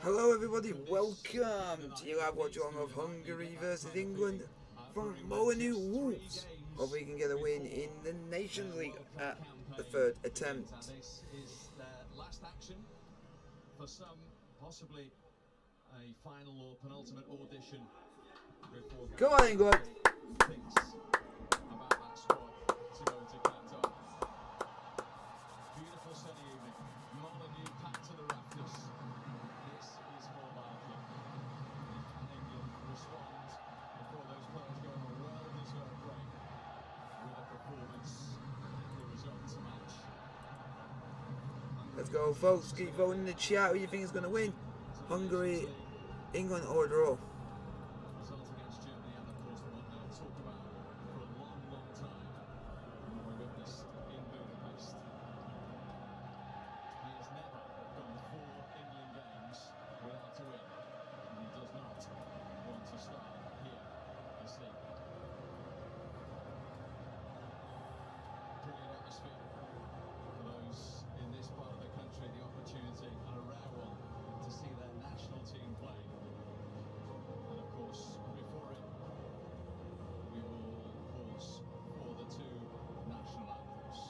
Hello everybody, welcome to your live watch along of Hungary versus England from Molyneux Wolves. Hopefully we can get a win in the Nations League at the third attempt. This is their last action for some, possibly a final or penultimate audition before Come on England! thinks about that squad to go into Qatar. Beautiful sunny evening, Molyneux packed to the rafters. This is for Barkley. And England respond before those players go on a well-deserved break with a performance and the result to match. Let's go folks, keep voting in the chat who you think is going to win. Hungary, England or draw. Result against Germany, and of course the one they'll talk about for a long, long time. And we witnessed in Budapest. He has never gone 4 England games without a win, and he does not want to start here this evening. Brilliant atmosphere for those in this part of the country, the opportunity, and a rare one, to see their national team play. And of course, before it, we will pause for the 2 national anthems.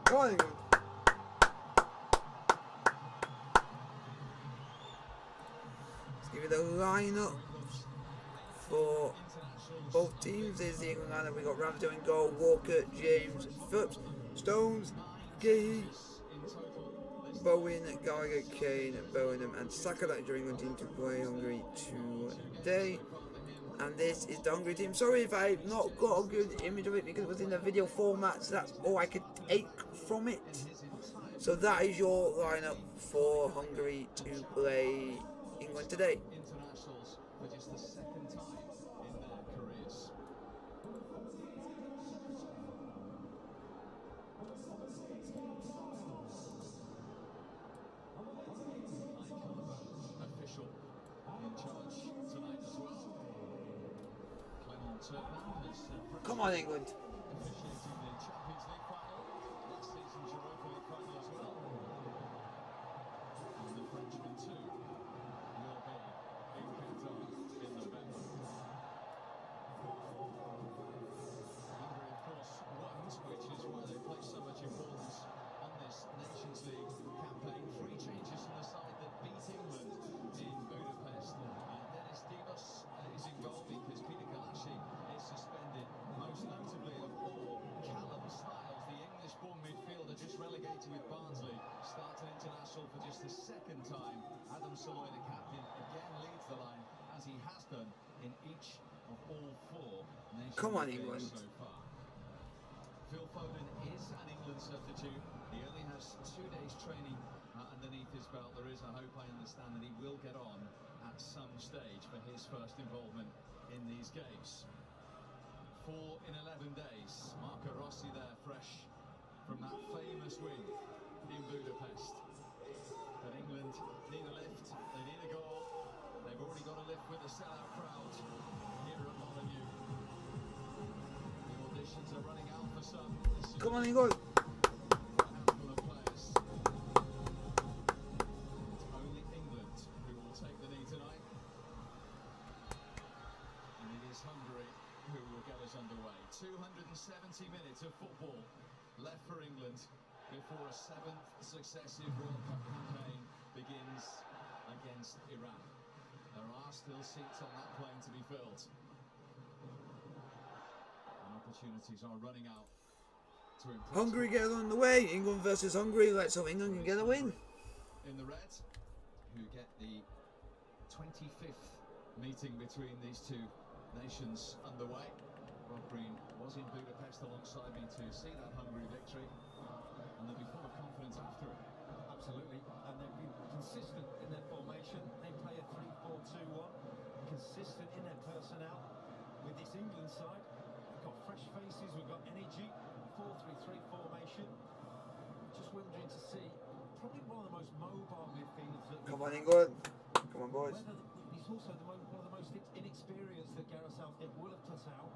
Come on England! Let's give you the lineup for both teams. There's the England lineup. We got Ramsdale in goal, Walker, James, Phillips, Stones, Gay, Bowen, Gallagher, Kane, Bellingham, and Saka. That is your England team to play Hungary today. And this is the Hungary team. Sorry if I've not got a good image of it because it was in the video format, so that's all I could take from it. So that is your lineup for Hungary to play England today. Internationals for just the second time in their careers. Official in charge tonight as well. Come on, England. Officiating the Champions League final. associated with Barnsley, starting international for just the second time. Adam Soloy, the captain, again leads the line, as he has done in each of all 4 Nations Come on, League England. games so far. Phil Foden is an England substitute. He only has 2 days training underneath his belt. There is a hope, I understand, that he will get on at some stage for his first involvement in these games. 4 in 11 days. Marco Rossi there, fresh from that famous win in Budapest. But England need a lift, they need a goal. They've already got a lift with the sellout crowd here at Molineux. The auditions are running out for some. Come on, England. For a handful of players. It's only England who will take the knee tonight. And it is Hungary who will get us underway. 270 minutes of football left for England before a 7th successive World Cup campaign begins against Iran. There are still seats on that plane to be filled. And opportunities are running out to impress. Hungary get on the way. England versus Hungary. Let's hope England can get a win. In the red, who get the 25th meeting between these 2 nations underway. Rob Green was in Budapest alongside me to see that Hungary victory, and they'll be full of confidence after it. Absolutely, and they've been consistent in their formation. They play a 3-4-2-1, consistent in their personnel. With this England side, we've got fresh faces, we've got energy, 4-3-3 formation. Just wondering to see, probably one of the most mobile midfielders that Come on, England. Come on, boys. He's also one of the most inexperienced that Gareth Southgate will have put out.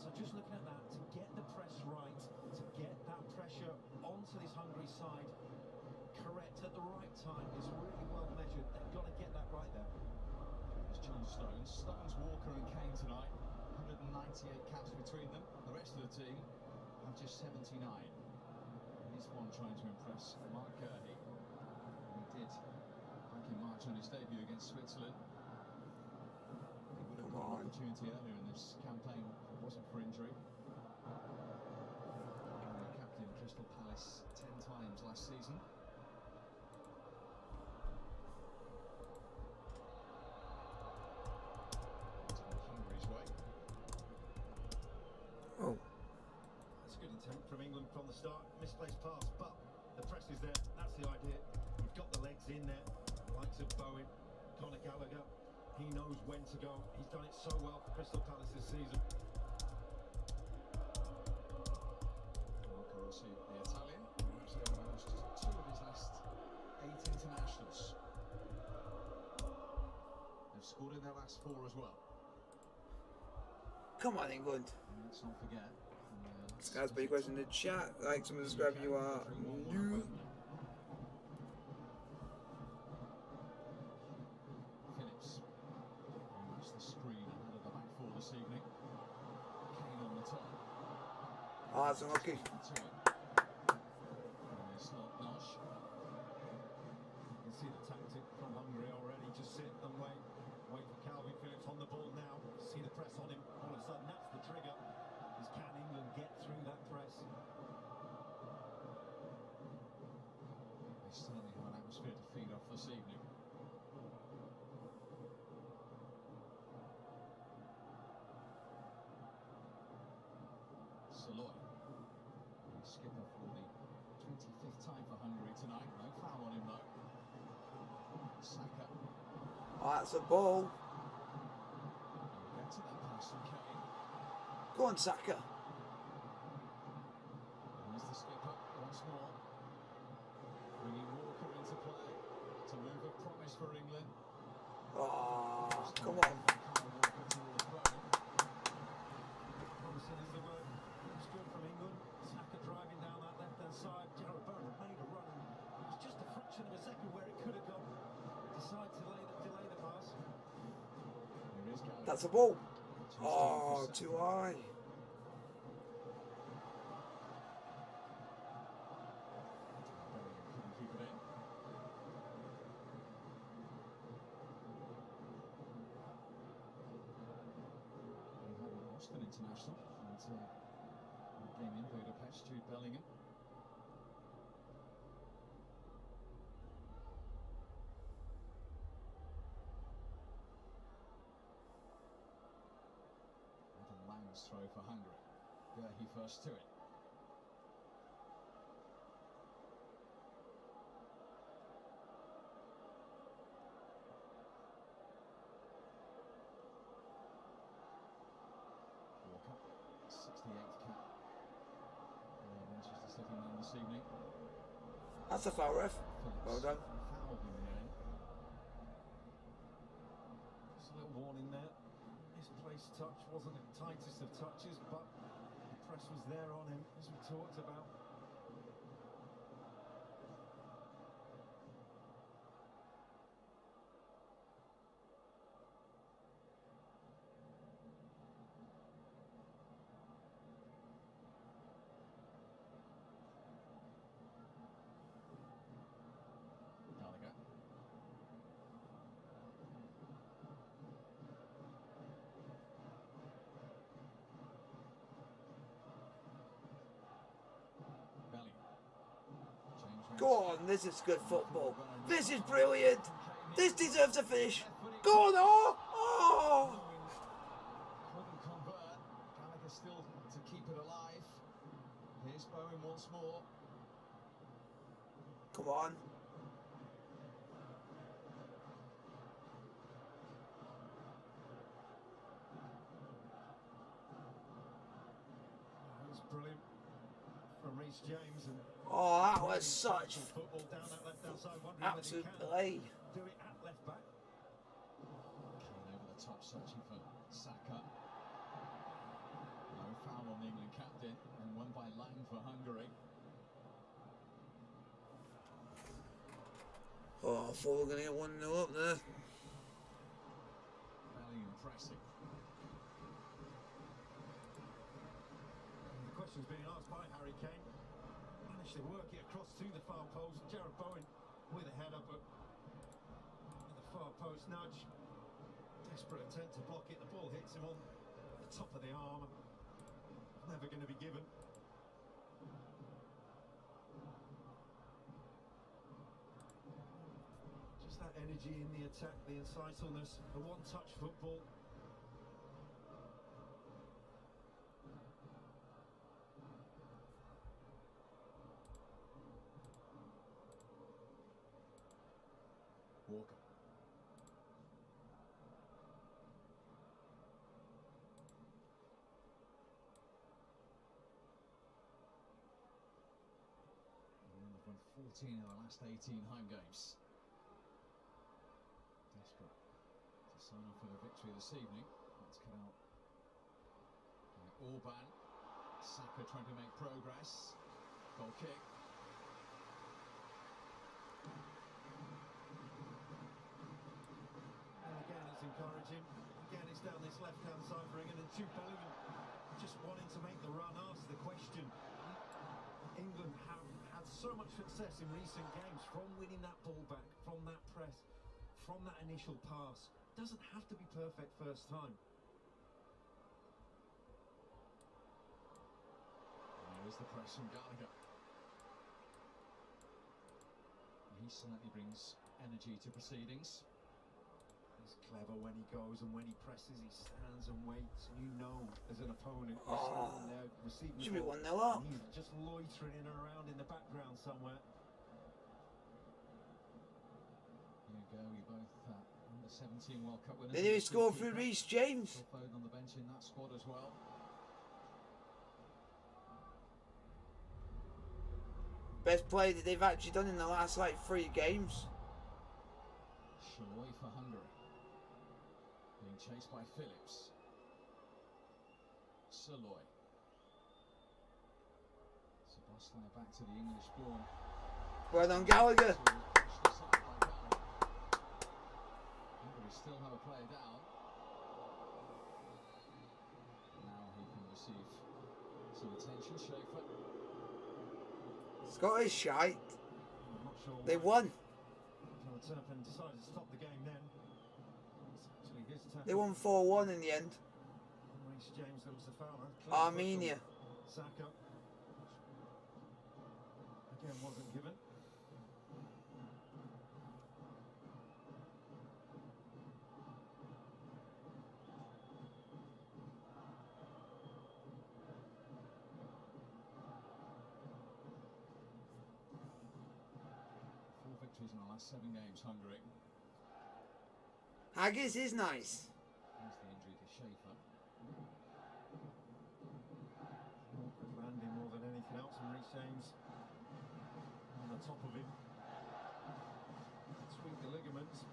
So just looking at that, to get the press right, to get that pressure onto this Hungary side correct at the right time is really well measured. They've got to get that right there. It's John Stones. Stones, Walker and Kane tonight. 198 caps between them. The rest of the team have just 79. He's one trying to impress Mark Gurley. He did back in March on his debut against Switzerland. He would have got an opportunity earlier in this campaign if it wasn't for injury. And the captain Crystal Palace 10 times last season. Hungary's way. Oh. That's a good intent from England from the start. Misplaced pass, but the press is there. That's the idea. You've got the legs in there. Likes of Bowen, Conor Gallagher. He knows when to go. He's done it so well for Crystal Palace this season. Marco Rossi, the Italian, actually almost 2 of his last 8 internationals. They've scored in their last 4 as well. Come on, England. And let's not forget. Guys, put your question in the chat. Like, subscribe if you are new. Phillips, who was the screen ahead of the back 4 this evening. Kane on the top. Ah, that's unlucky. To it. It's not Nosh. You can see the tactic from Hungary already. Just sit and wait. Wait for Calvin Phillips on the ball now. See the press on him. All of a sudden, that's the trigger. Is can England get through that press? They certainly have an atmosphere to feed off this evening. Soloy, the skipper for the 25th time for Hungary tonight. No foul on him though. Saka. Ah, that's a ball. Get to that pass from Kane. Go on, Saka. Here's the skipper once more. Bringing Walker into play. It's a move of promise for England. Oh, come on. Walker towards Bowen. Promising is the word. Looks good from England. Saka driving down that left-hand side. Jarrod Bowen made a run. It was just a fraction of a second where it could have gone. Decide to delay the pass. Here is Gallagher. That's a ball. Oh, too high. Couldn't keep it in. He hadn't lost an international until the game in Budapest. Jude Bellingham. throw for Hungary. He first to it. Walker, 68th cap. Manchester City man this evening. That's a foul, ref. Well done. Fouled in the end. Just a little warning there. Misplaced touch wasn't the tightest of touches, but the press was there on him, as we talked about. Gallagher. Belly. Go on, this is good football. This is brilliant. This deserves a finish. Go on, oh! Couldn't convert. Gallagher still to keep it alive. Here's Bowen once more. Come on. It was brilliant from Reece James, and Oh, that was such football down that left-hand side, wondering whether he absolute can play. do it at left back. Keane over the top, searching for Saka. No foul on the England captain, and won by Lang for Hungary. Oh, I thought we were going to get 1-0 up there. Belly and pressing. The question's being asked by Harry Kane. Managed to work it across to the far post. Jared Bowen with a header, but the far post nudge. Desperate attempt to block it. The ball hits him on the top of the arm. Never going to be given. Just that energy in the attack, the incisiveness, the one-touch football. Walker. England have won 14 in the last 18 home games. Desperate to sign off with a victory this evening. That's cut out by Orban. Saka trying to make progress. Goal kick. And again, it's encouraging. Again, it's down this left-hand side for England, and Jude Bellingham just wanting to make the run. Ask the question. England have had so much success in recent games from winning that ball back, from that press, from that initial pass. Doesn't have to be perfect first time. There's the press from Gallagher. He certainly brings energy to proceedings. He's clever when he goes, and when he presses, he stands and waits. And you know, as an opponent, you're standing there receiving Should the be ball, 1-0 up. and he's just loitering in and around in the background somewhere. Here you go, you both under 17 World Cup winners. They nearly scored through Reece James. Phil Foden on the bench in that squad as well. Best play that they've actually done in the last like 3 games. Shaloi for Hungary. Being chased by Phillips. Shaloi. Sebastian back to the English-born. Well done, Gallagher. Pushed aside by Gallagher. Hungary still have a player down. Now he can receive some attention. Schaefer. Scottish shite. I'm not sure They why. won. Turpin decided to stop the game then. It's actually his turn. They won 4-1 in the end. Reece James, that was the foul. Armenia. Saka. Again, wasn't given. in the last 7 games, Hungary. Haggis is nice. There's the injury to Schaefer. Awkward landing more than anything else, and Reece James on the top of him. Tweak the ligaments.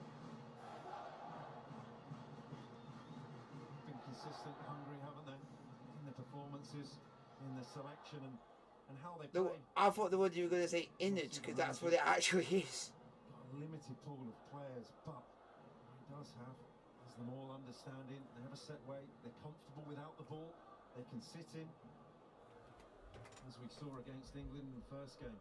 Been consistent, Hungary, haven't they? In the performances, in the selection, and how they play. I thought the word you were going to say innards, because that's what it actually is. Got a limited pool of players, but he does have, has them all understanding. They have a set way. They're comfortable without the ball. They can sit in, as we saw against England in the first game.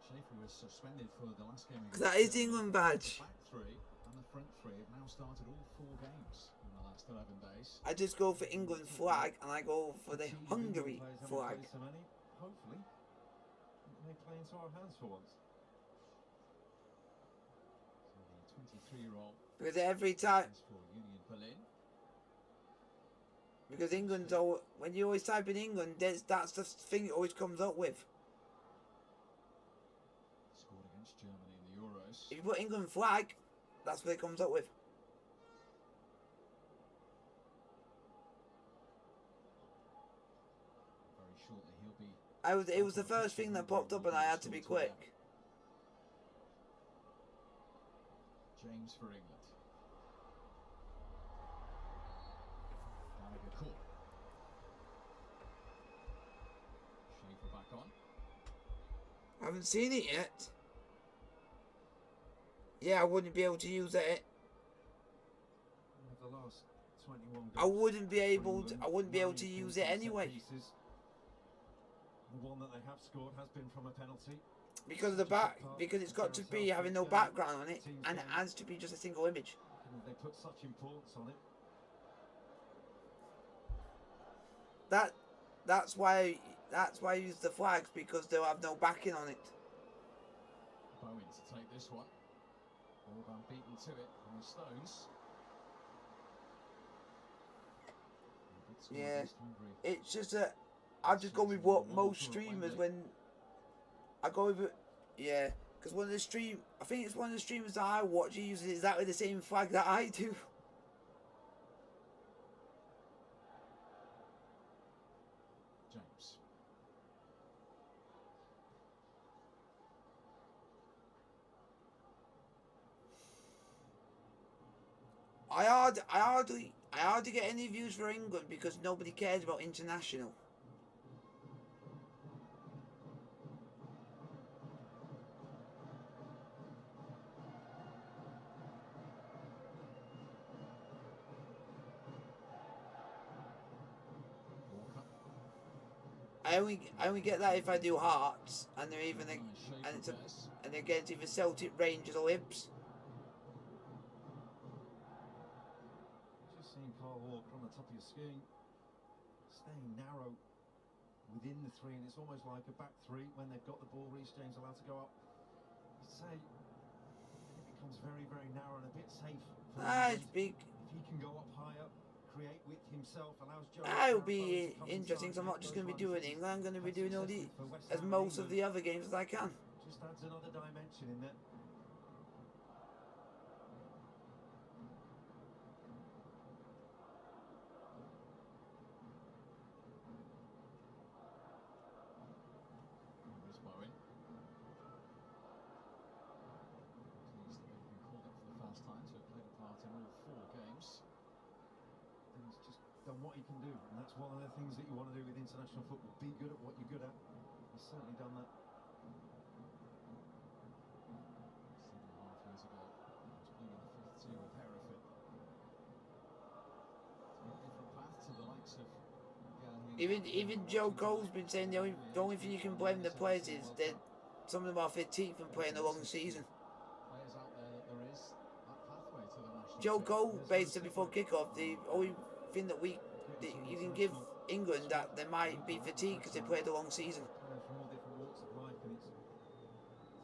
Schaefer was suspended for the last game. That is the England badge. The back 3 and the front 3 have now started all 4 games in the last 11 days. I just go for England flag and I go for the Hungary flag. So many, hopefully, it may play into our hands for once. So the 23-year-old Because every time, is for Union Berlin. because England's always, when you always type in England, that's the thing it always comes up with. Scored against Germany in the Euros. If you put England flag, that's what it comes up with. Very shortly he'll be. It was the first thing that popped up and I had to be quick. James for England. Gallagher caught. Schaefer back on. I haven't seen it yet. Yeah, I wouldn't be able to use it. The last 21 I wouldn't be able to use it anyway. The one that they have scored has been from a penalty. Because of the back, because it's got to be having no background on it, and it has to be just a single image. And they put such importance on it. That's why I use the flags, because they'll have no backing on it. Bowen to take this one. Orban beaten to it from the Stones. Yeah, it's just that I've just gone with what most streamers when I go with it. Yeah, because I think it's one of the streamers that I watch, he uses exactly the same flag that I do. James. I hardly get any views for England because nobody cares about international. I only get that if I do Hearts and they're even and against either Celtic, Rangers or Hibs. Just seeing Carl Walker on the top of your screen, staying narrow within the 3, and it's almost like a back 3 when they've got the ball. Reece James allowed to go up. You'd say it becomes very, very narrow and a bit safe. It's big. If he can go up higher, create width himself, allows Joe. That'll be interesting. So I'm not just going to be doing England. I'm going to be doing all the as most of the other games as I can. Just adds another dimension in there. Here's Bowen. Pleased that they've been called up for the first time to have played a part in all 4 games. And he's just done what he can do, and that's one of the things that you want to do with international football. Be good at what you're good at. He's certainly done that. 7.5 years ago, he was playing in the 5th tier with Hereford. It's a different path to the likes of. Even Joe Cole's been saying the only thing you can blame the players is that some of them are fatigued from playing a long season. Players out there that there is that pathway to the national Joe team. Cole based it before kickoff. The only thing that you can give England that they might be fatigued because they played a long season, Players from all different walks of life, and it's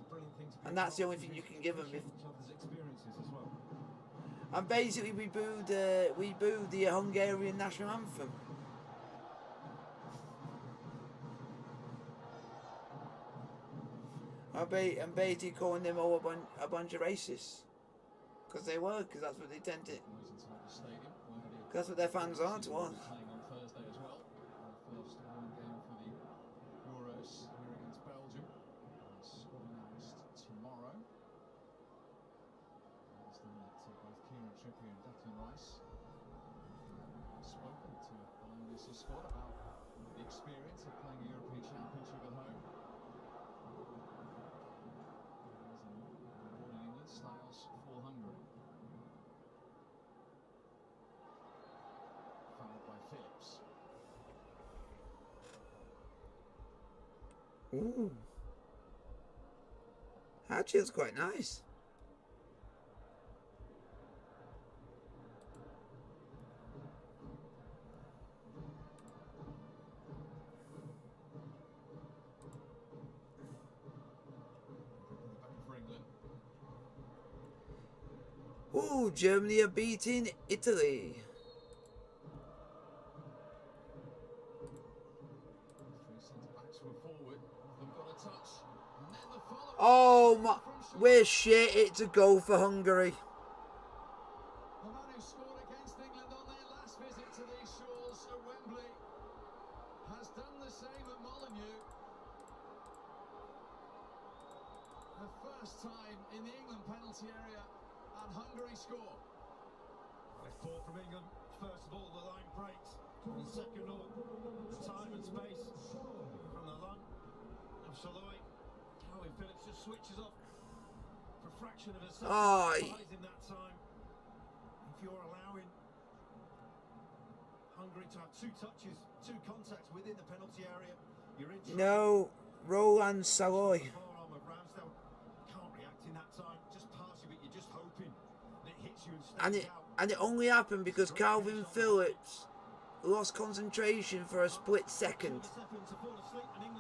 a brilliant thing to be and that's the only part of thing you can give them. each other's experiences as well. And basically, we booed the Hungarian national anthem. And Beatty calling them all a bunch of racists. Because they were, because that's what they tend to. Goes inside the stadium, where the That's what their fans are to us. playing on Thursday as well. The first home game for the Euros here against Belgium. Squad announced tomorrow. I understand that both Kieran Trippier and Declan Rice have spoken to the Lionesses squad about the experience of playing a European Championship at home. Born in England, Styles for Hungary. Fouled by Phillips. Ooh. Actually, it's quite nice. Back for England. Ooh, Germany are beating Italy. Three centre-backs were forward. They've got a touch. And then the follow-up. Oh my, we're shit. It's a goal for Hungary. The man who scored against England on their last visit to these shores at Wembley has done the same at Molineux. The first time in the England penalty area and Hungary score. Left ball from England. First of all, the line breaks. And second of all, the time and space from the lung of Shaloi. Calvin Phillips just switches off for a fraction of a second. Oh, Buys him that time. If you're allowing Hungary to have two touches, two contacts within the penalty area, you're in trouble. no, Roland Saloy. Forearm of Ramsdale can't react in that time. Just pass you, but you're just hoping that it hits you and stays out. And it only happened because Calvin Phillips lost concentration for a split second.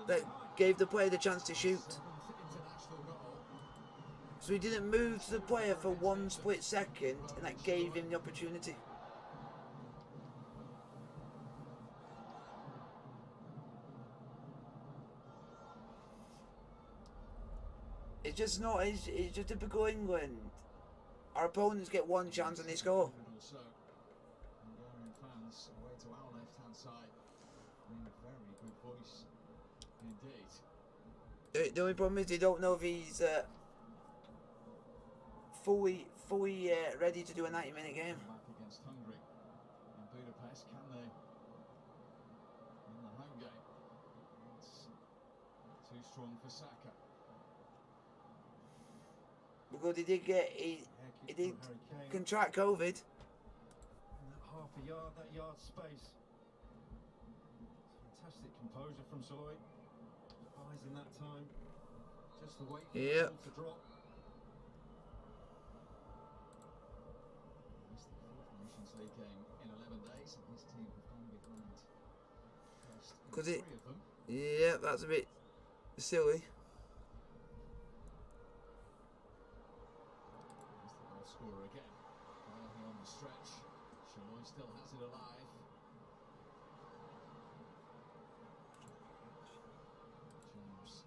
That gave the player the chance to shoot. International goal. So he didn't move the player for one split second, and that gave him the opportunity. It's just not. It's just typical England. Our opponents get one chance and they score. Also, Hungarian fans away to our left-hand side in very good voice indeed. The only problem is they don't know if he's fully ready to do a 90-minute game. Back against Hungary in Budapest, can they? In the home game, it's too strong for Saka. Because he did contract COVID. In that half a yard, that yard space. Fantastic composure from Saloy. Buys in that time. Just the wait for the ball to drop. Missed the fourth Nations League game in 11 days, and his team have gone behind first in Because three of them. yeah, that's a bit silly. Here's the goal scorer again. Here on the stretch. Shaloi still has it alive. James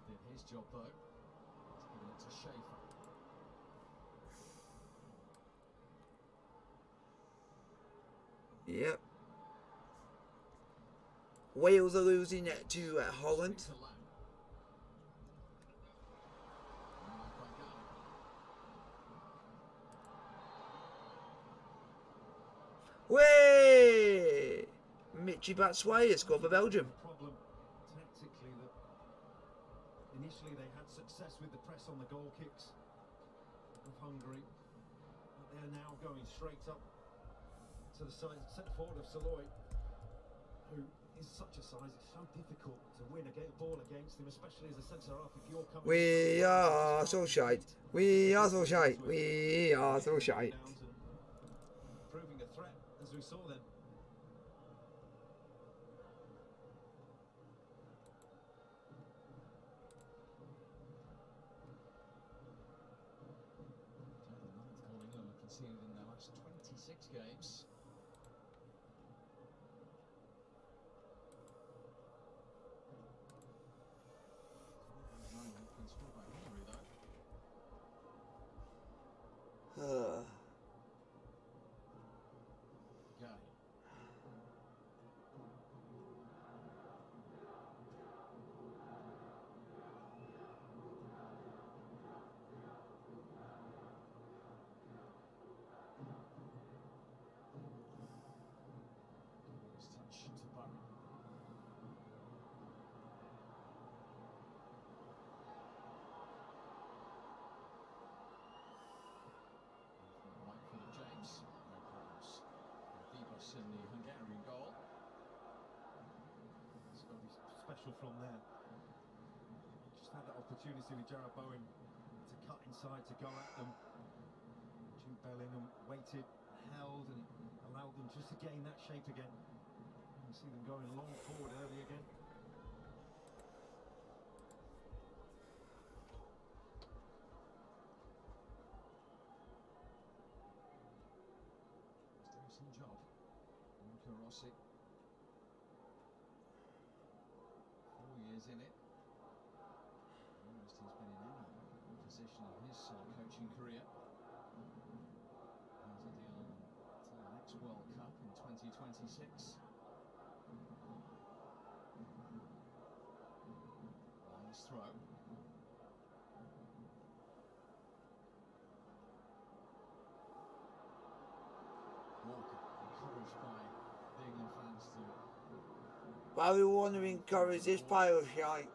did his job though. He's given it to Schaefer. Yep. Wales are losing it to Holland. To Lam. And back by Gallagher. Way! Michy Batshuayi scored for Belgium. Problem tactically that initially they had success with the press on the goal kicks of Hungary, but they're now going straight up to the side centre forward of Saloy, who is such a size. It's so difficult to win a ball against him, especially as a centre half. If you're coming, We are so shite. We are so shite. We are so shite. Proving a threat, as we saw then. The ninth goal England have conceded in their last 26 games. special from there. Just had that opportunity with Jarrod Bowen to cut inside, to go at them. Jude Bellingham waited, held, and allowed them just to gain that shape again. You see them going long forward early again. He's doing some job. Luca Rossi. 4 years in it. Most he's been in any position of his coaching career. He's a deal to the next World Cup in 2026. Nice throw. Walker, encouraged by the England fans to... Why we want to encourage this pile of shite?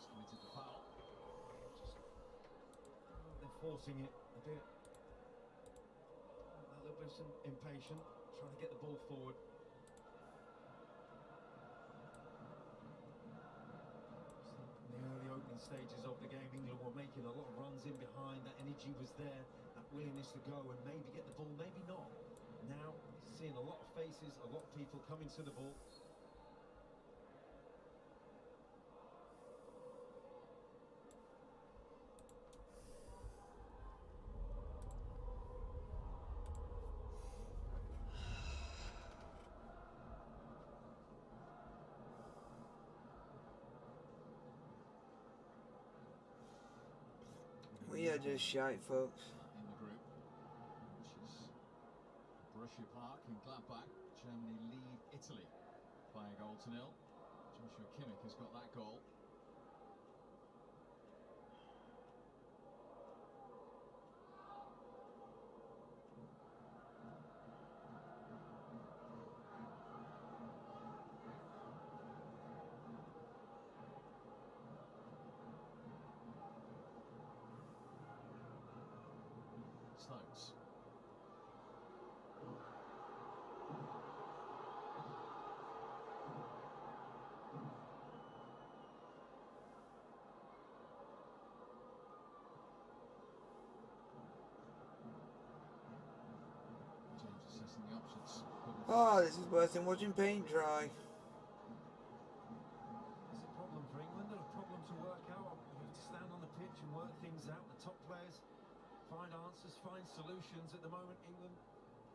Committed the foul. They're forcing it a bit. A little bit impatient, trying to get the ball forward. In the early opening stages of the game, England were making a lot of runs in behind. That energy was there, that willingness to go and maybe get the ball, maybe not. Now, seeing a lot of faces, a lot of people coming to the ball. We are just shite, folks. In the group, which is Borussia Park in Gladbach. Germany lead Italy by 1-0. Joshua Kimmich has got that goal. Stones. James assessing the options. Oh, this is worse than watching paint dry. It's a problem for England, and a problem to work out. You have to stand on the pitch and work things out. The top players find answers, find solutions. At the moment, England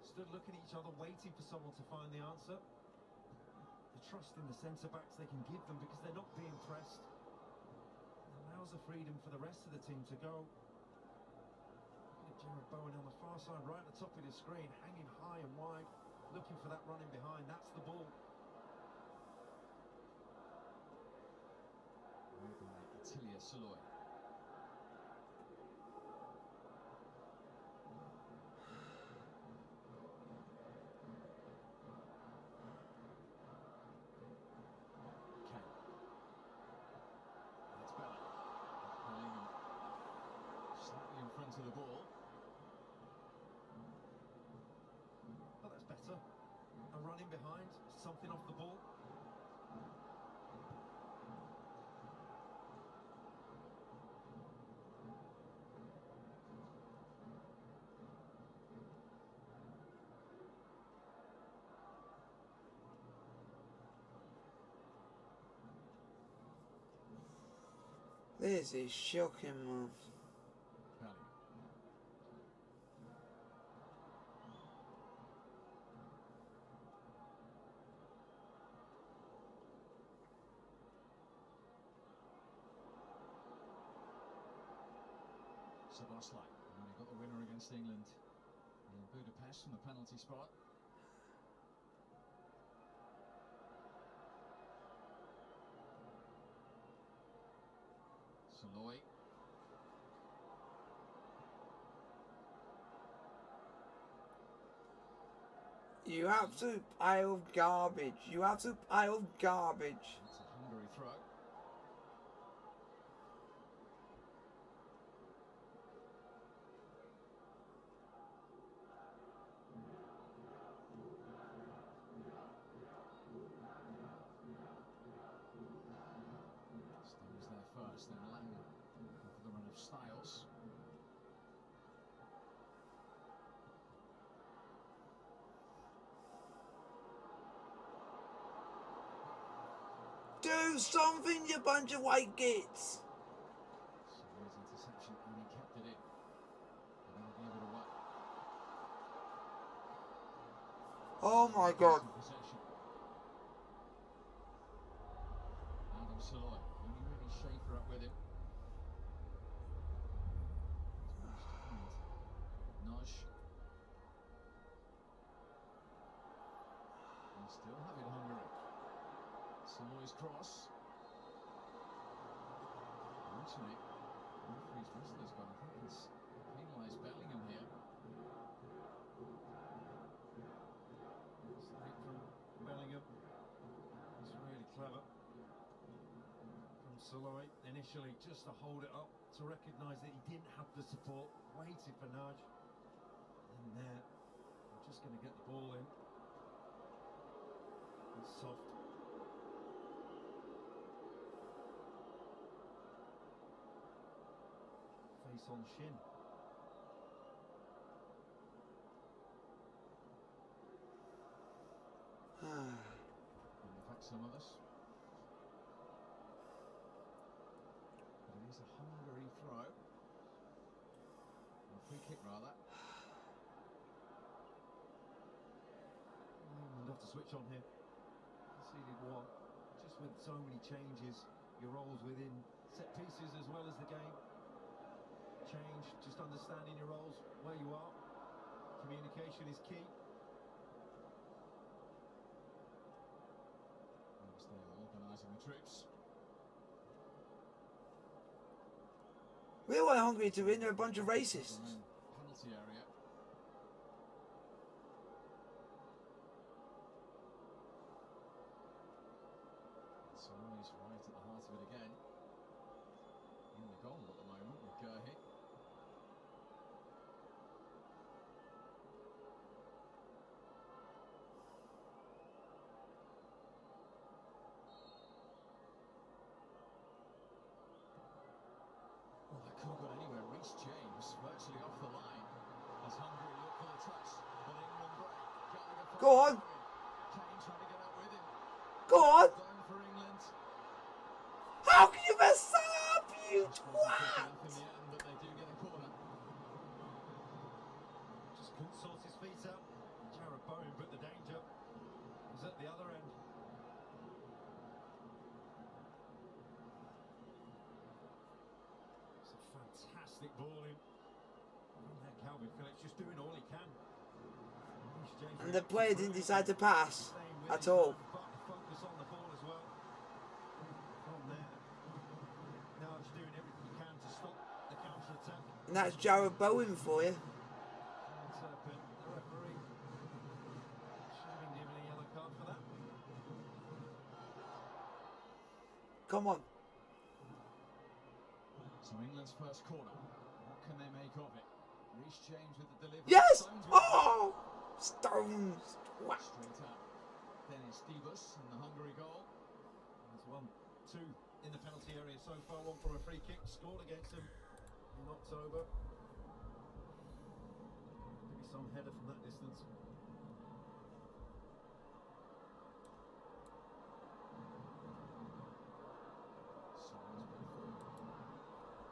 stood looking at each other, waiting for someone to find the answer. The trust in the centre-backs they can give them because they're not being pressed. It allows the freedom for the rest of the team to go. Look at Jarrod Bowen on the far side, right at the top of the screen, hanging high and wide, looking for that running behind. That's the ball. Attilia Saloy. Slightly in front of the ball. Oh, that's better. A running behind, something off the ball. This is shocking, man. Szoboszlai, and he got the winner against England in Budapest from the penalty spot. Saloy. You absolute pile of garbage. You absolute pile of garbage. That's a Hungary throw. Stones there first, then Lang for the run of Styles. Do something, you bunch of white gits! Soloi's interception, and he kept it in. And then he gave it away. Oh my god. Possession. Adam Soloi, only really Schaefer up with him. Nudge. And still have it Hungary. Soloi's cross. Actually, referee's wrestler's got, I think it's penalised Bellingham here. Save from Bellingham. It's really clever. From Soloi initially just to hold it up, to recognise that he didn't have the support, waited for Nudge. And there, I'm just going to get the ball in. It's soft. Face on shin. And in fact, some others. But it is a Hungary throw. Or a free kick, rather. England have to switch on here. Conceded one. Just with so many changes, your roles within set pieces as well as the game. Change, just understanding your roles, where you are. Communication is key. Notice they are organising the troops. We want Hungary to win, they're a bunch of racists. Penalty area. Soloi's right at the heart of it again. In the goal at the moment with Gerhi. Well, that could have gone anywhere. Reece James virtually off the line as Hungary look for the touch. But England break. Gallagher Go on. Kane trying to get up with him. Go on! Down for England. How can you mess that up, you Wasn't quick enough twat? in the end, but they do get a corner. Just couldn't sort his feet out. Jared Bowen, but the danger was at the other end. It's a fantastic ball in. From there, Calvin Phillips just doing all he can. Reece James And the player didn't decide to pass staying with at his all. man, but focus on the ball as well. From there, now it's doing everything he can to stop the counter attack. And that's Jared Bowen for you. The referee should have been given a yellow card for that. Come on. So England's first corner. What can they make of it? Reece James with the delivery. Yes! Stones with Oh! Stones! it. Twat. Straight up. Dennis Stevus and the Hungary goal. There's 1-2 in the penalty area so far. One for a free kick scored against him in October. Maybe some header from that distance. Soloi's ball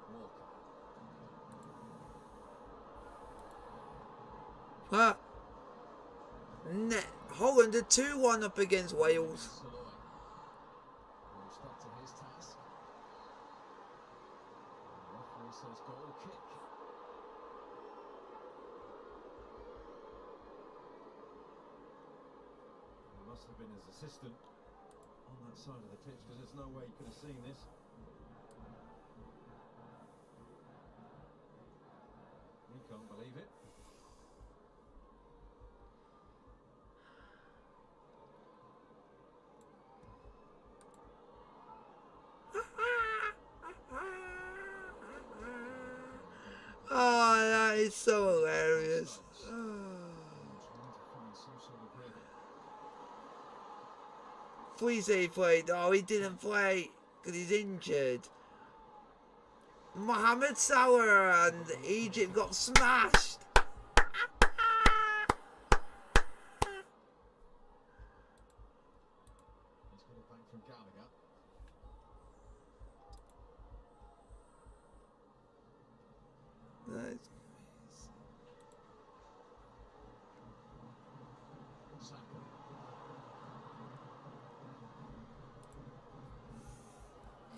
forward. Walker. Holland are 2-1 up against Wales. Soloi. Moves up to his task. The referee says goal kick. He must have been his assistant on that side of the pitch because there's no way he could have seen this. He can't believe it. Please say he played. Oh, he didn't play because he's injured. Mohamed Salah and Egypt got smashed. He's got it back from Gallagher. That's Saka.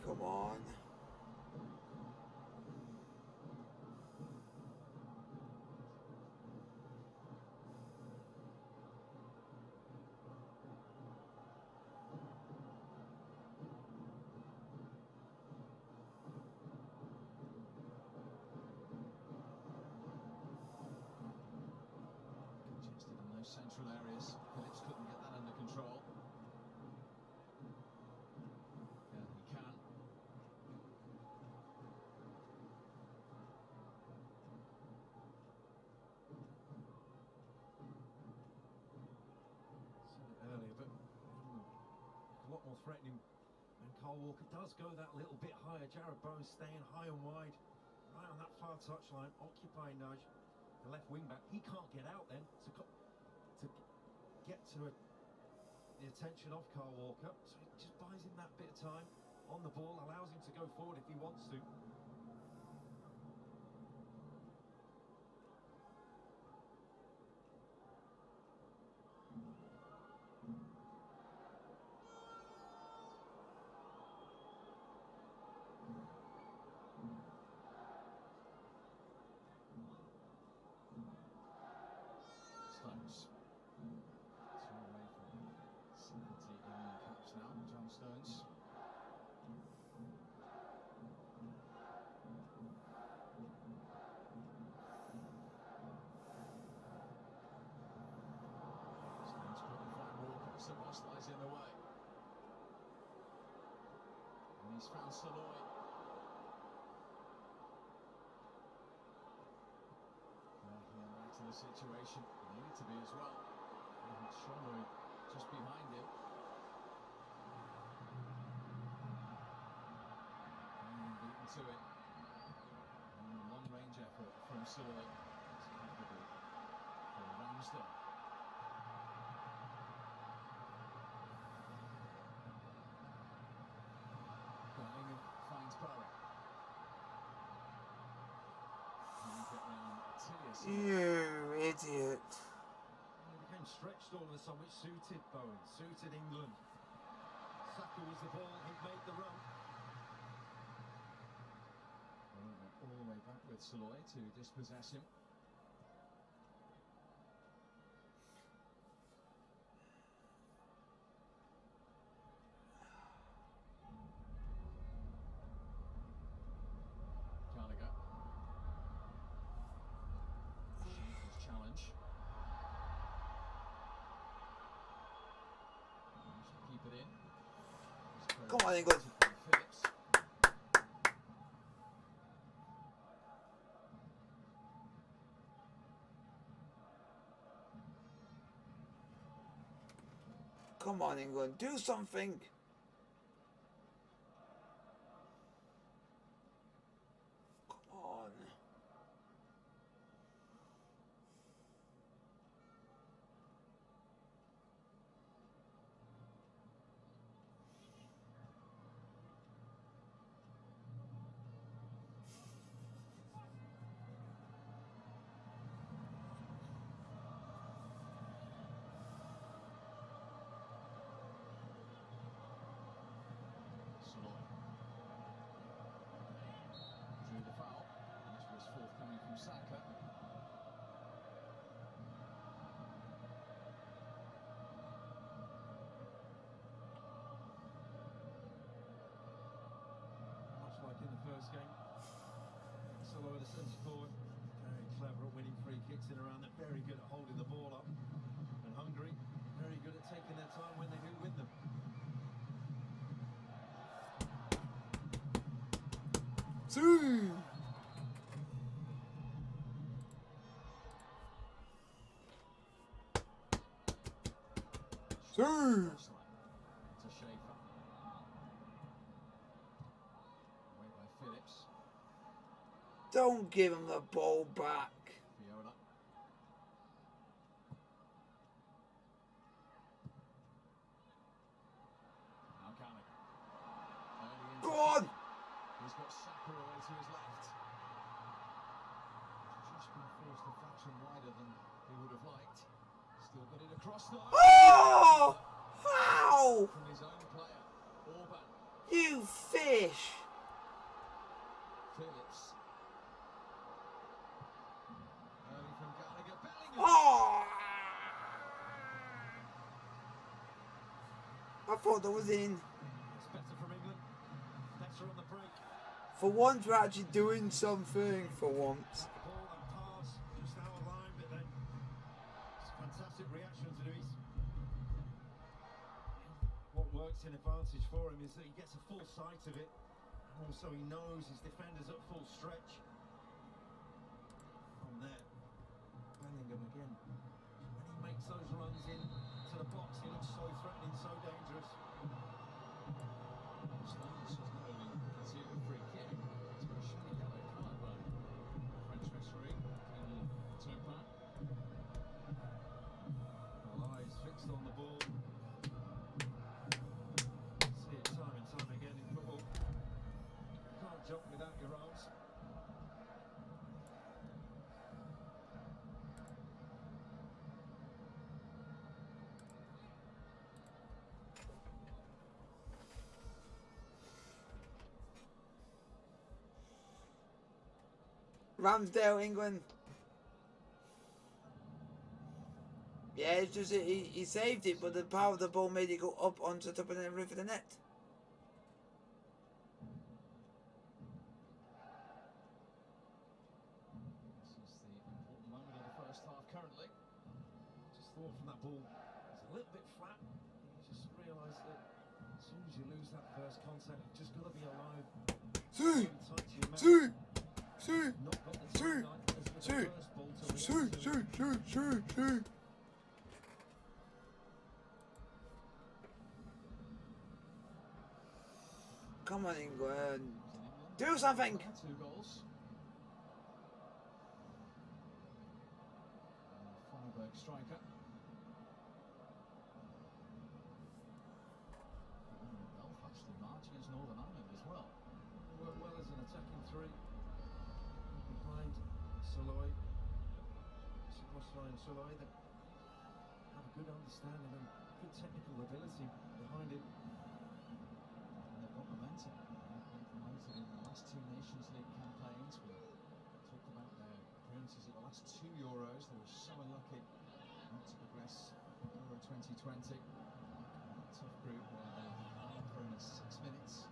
come on. Congested in those central areas. Phillips couldn't get that under control. Yeah, he can. Said it earlier, but a lot more threatening. And Kyle Walker does go that little bit higher. Jared Bowen staying high and wide, right on that far touchline, occupying Nudge. The left wing back, he can't get out then to get to the attention of Kyle Walker. So it just buys him that bit of time on the ball, allows him to go forward if he wants to. Stones. Two away from 70 England caps now. John Stones. Stones couldn't find Walker. So Ross lies in the way. And he's found Saloy. Making a right to the situation. He needed to be as well. And Saloy just behind him. And beaten to it. And a long range effort from Saloy. It's comfortable for Ramsdale. Bellingham finds Bowen. Can't get round Tillerson. You idiot. He became stretched all of a sudden, which suited Bowen, suited England. Saka was the ball, he made the run. Well, went all the way back with Saloy to dispossess him. Gallagher. His challenge. Managed to keep it in. Come on, England. Phillips. Come on, England. Do something. Come on. Saloy. Drew the foul. This was forthcoming from Saka. Much like in the first game. Solo the centre forward, very clever at winning free kicks in around there, very good at holding the ball up. And Hungary, very good at taking their time when they do win them. See. See. It's a Don't give him the ball back. Viola. Now Gallagher. Go on! He's got Saka away to his left. Just been forced a fraction wider than he would have liked. Still got it across the line. Oh! How? From his own player, Orban. You fish! Phillips. Early from Gallagher. Bellingham. Oh! I thought that was in. It's better from England. Better on the break. For once, we're actually doing something. For once. That ball, that pass, just out of line, but then it's a fantastic reaction to Luis. What works in advantage for him is that he gets a full sight of it, and also he knows his defender's at full stretch. From there, Bellingham again. When he makes those runs in to the box, he looks so threatening, so dangerous. Stones has not only conceded a free kick, it's been shown a yellow card by French referee, Kenny Turpin. Well, eyes fixed on the ball. See it time and time again in football. You can't jump without your arms. Ramsdale, England. Yeah, it's just he saved it, but the power of the ball made it go up onto the top of the roof of the net. This is the important moment of the first half currently. Just thought from that ball, it's a little bit flat. You just realise that as soon as you lose that first contact, you've just got to be alive. See, Really tight to your mouth. see, see, Not got the see, time as with the see, first ball to react to. see. Come on, England. Do something. 2 goals. Freiburg striker. Belfast in March against Northern Ireland as well. Worked well as an attacking three. Behind Soloy. Szoboszlai and Soloy that have a good understanding and good technical ability behind it. And they've got momentum. They've been promoted in the last 2 Nations League campaigns. We talked about their appearances at the last 2 Euros. They were so unlucky not to progress Euro 2020. Tough group where they held for only 6 minutes.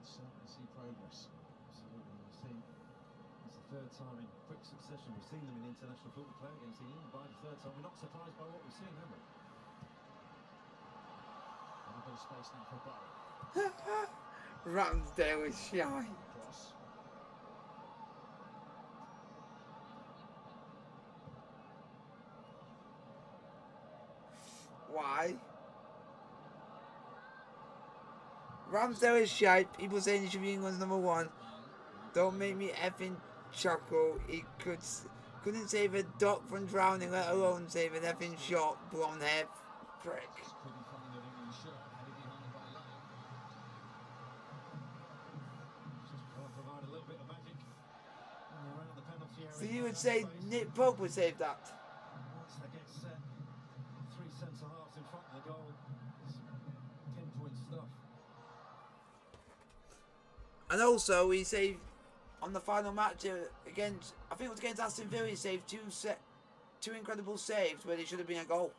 Certainly see progress. Absolutely. We've seen it's the third time in quick succession we've seen them in international football play against England. By the third time, we're not surprised by what we've seen, have we? A little bit of space now for Barry. Ramsdale is shy. Cross. Why? Ramsdale is shy. People saying he should be England's #1. Don't make me effing chuckle. He couldn't save a duck from drowning, let alone save an effing shot. Blonde hair prick. Just couldn't find an England shirt headed behind by Lennon. Just got to provide a little bit of magic when you're around the penalty area. So you would say Nick Pope would save that? Once they get set, 3 centre halves in front of the goal. It's pinpoint stuff. And also, he saved on the final match against, I think it was against Aston Villa, he saved two incredible saves where they should have been a goal.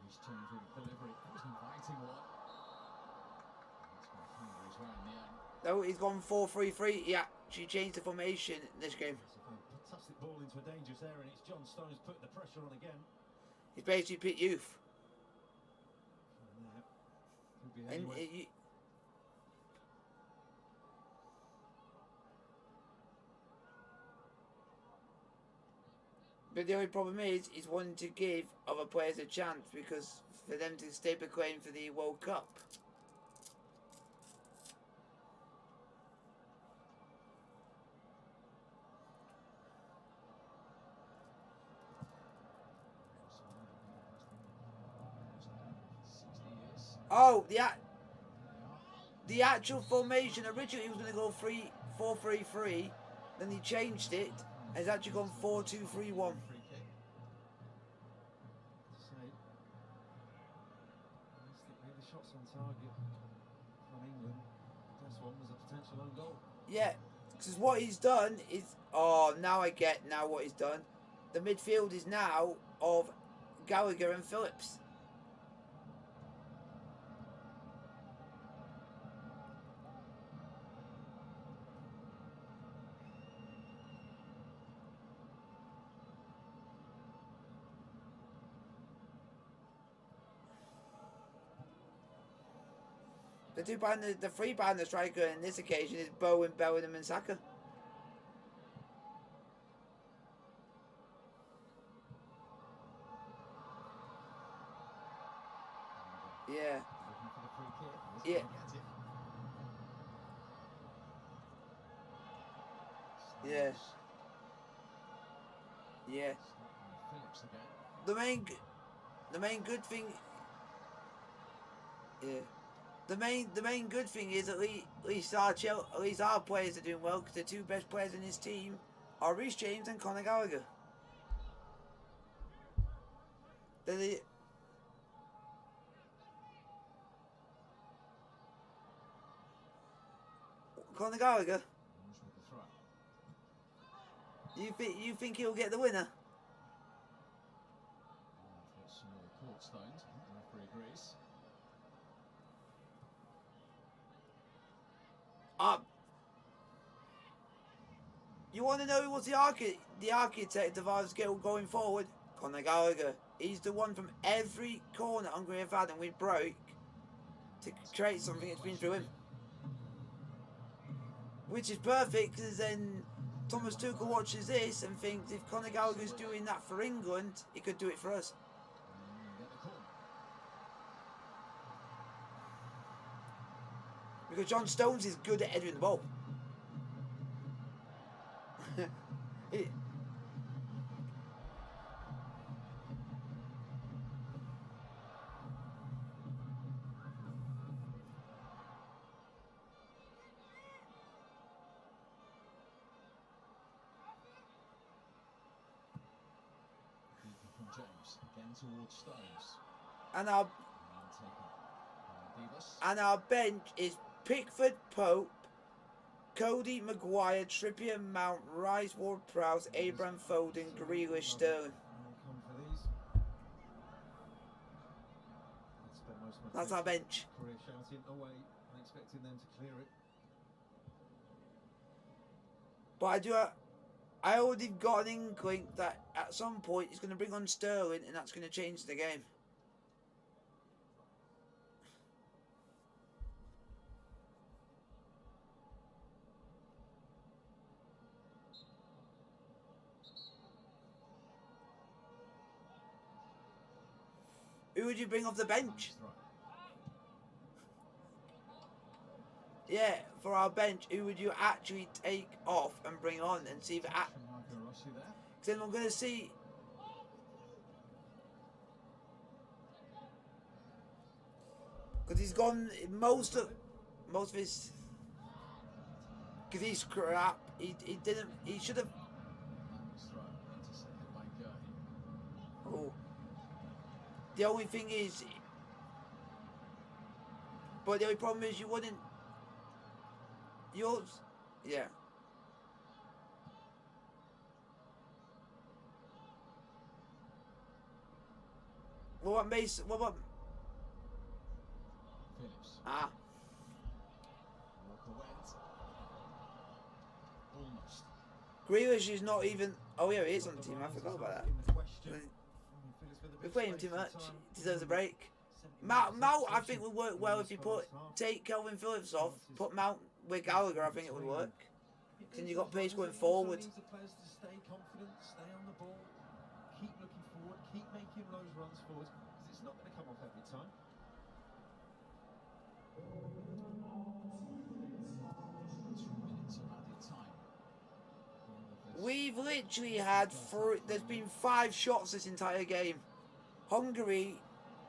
He's changed with delivery. That was an inviting one. That's why Hungary's well in the end. No, he's gone 4-3-3. He actually changed the formation in this game. It's a fantastic ball into a dangerous area, and it's John Stones putting the pressure on again. He's basically picked youth. And there, could be And anywhere. But the only problem is, he's wanting to give other players a chance because for them to stay proclaimed for the World Cup. Oh, the actual formation, originally he was going to go 4-3-3, then he changed it, and it's actually gone 4-2-3-1. Shots on target from England. This one was a potential own goal. Yeah, because what he's done is, oh, now I get now what he's done. The midfield is now of Gallagher and Phillips. The three behind the striker in this occasion is Bowen, Bellingham and Saka. Yeah. Yeah. Yeah. Yeah. The main good thing. Yeah. The main good thing is at least our players are doing well because the two best players in his team are Reece James and Conor Gallagher. Conor Gallagher. You think he'll get the winner? You want to know who was the architect of our skill going forward? Conor Gallagher. He's the one from every corner Hungary have had and we broke to create something that's been through him. Which is perfect because then Thomas Tuchel watches this and thinks if Conor Gallagher's doing that for England, he could do it for us. Because John Stones is good at heading the ball. James again towards Stones. And our bench is Pickford, Pope, Cody, Maguire, Trippier, Mount, Rice, Ward-Prowse, Abraham, Foden, Grealish, Sterling. That's our bench. Career shouting away and expecting them to clear it. But I already got an inkling that at some point he's going to bring on Sterling and that's going to change the game. Who would you bring off the bench? Yeah, for our bench, who would you actually take off and bring on and see if it because then we're going to see. Because he's gone most of his. Because he's crap. He should have. Oh. The only thing is. But the only problem is you wouldn't. Yours, yeah. What about Mason? What about Phillips? Ah. Walker went. Almost. Grealish is not even. Oh yeah, he is on the team. I forgot about that. We're playing too much. He deserves a break. Mount, I think would work well if you take Kelvin Phillips off, put Mount with Gallagher. I think it would work. Then you got pace going forward. not going to come off every time. We've literally had there's been 5 shots this entire game. Hungary,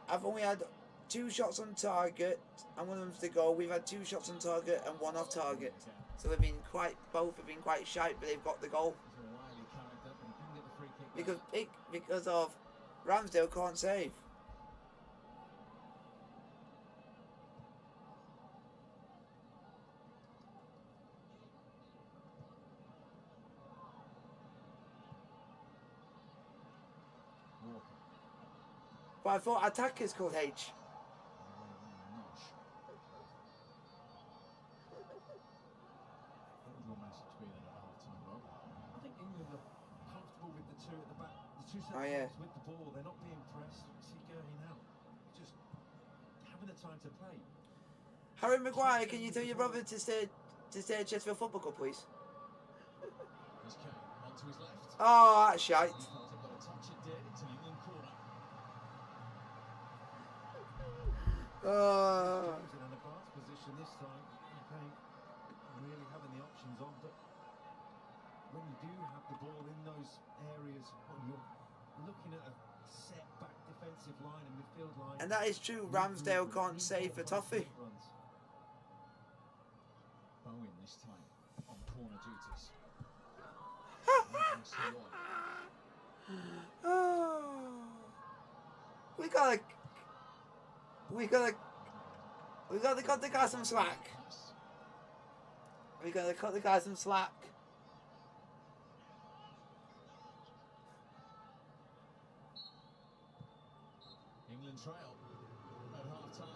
I've only had 2 shots on target and one of them's the goal. We've had 2 shots on target and 1 off target. So they've been both have been quite shite, but they've got the goal. Because of Ramsdale can't save. But I thought attackers called H. I think England are comfortable with the 2 at the back. The 2 centre backs with the ball. They're not being pressed. See Gurley now. Just having the time to play. Harry Maguire, can you tell your brother to stay at Sheffield Football Club, please? Oh, that's shite. Jones in an advanced position this time. Okay, really having the options on, but when you do have the ball in those areas, when you're looking at a set back defensive line and midfield line, and that is true. Ramsdale can't save for Toffee. Bowen this time on corner duties. We gotta cut the guy some slack. We gotta cut the guy some slack. England trail at half time.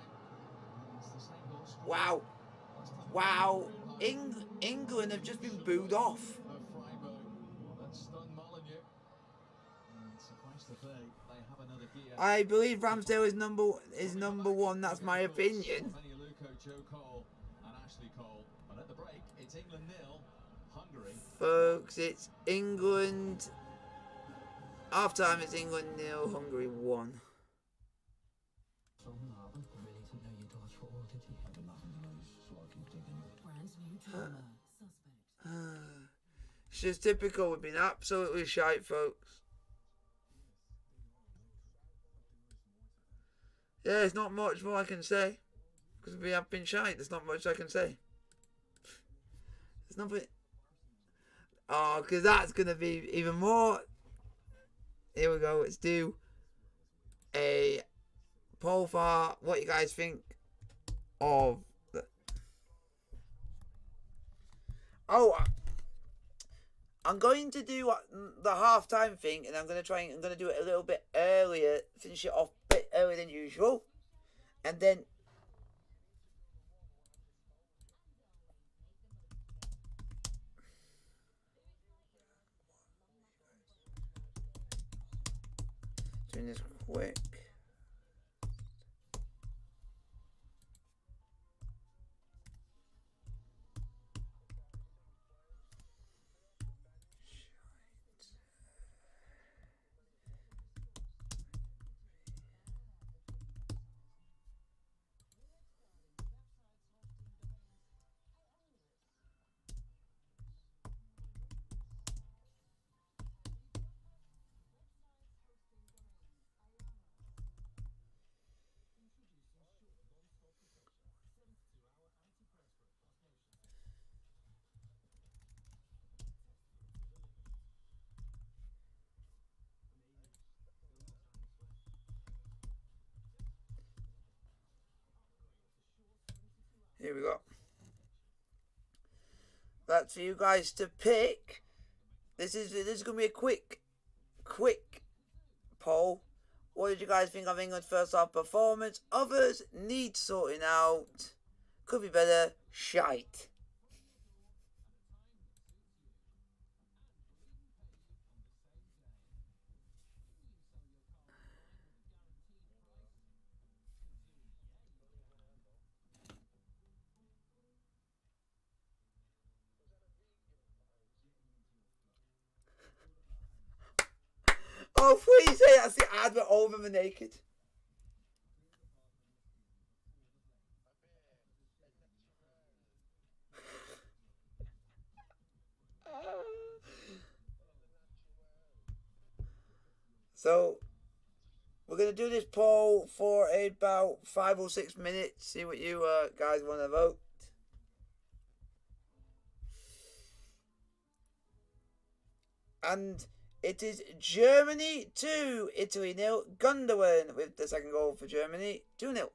It's the same goal scored. Wow. Wow. England have just been booed off. I believe Ramsdale is number 1. That's my opinion. Folks, it's England. Half time, it's England 0, Hungary 1. It's just typical. We've been absolutely shite, folks. Yeah, there's not much more I can say. Because we have been shite. There's not much I can say. There's nothing. Oh, because that's going to be even more. Here we go. Let's do a poll for what you guys think of the... Oh, I'm going to do the halftime thing, and I'm going to do it a little bit earlier, finish it off a bit earlier than usual, and then doing this quick. Here we go. That's for you guys to pick. This is going to be a quick poll. What did you guys think of England's first half performance? Others need sorting out. Could be better. Shite. Oh, please say that's the advert all of them are naked. So we're going to do this poll for about 5 or 6 minutes. See what you guys want to vote. And it is Germany 2, Italy 0. Gundogan with the second goal for Germany, 2-0.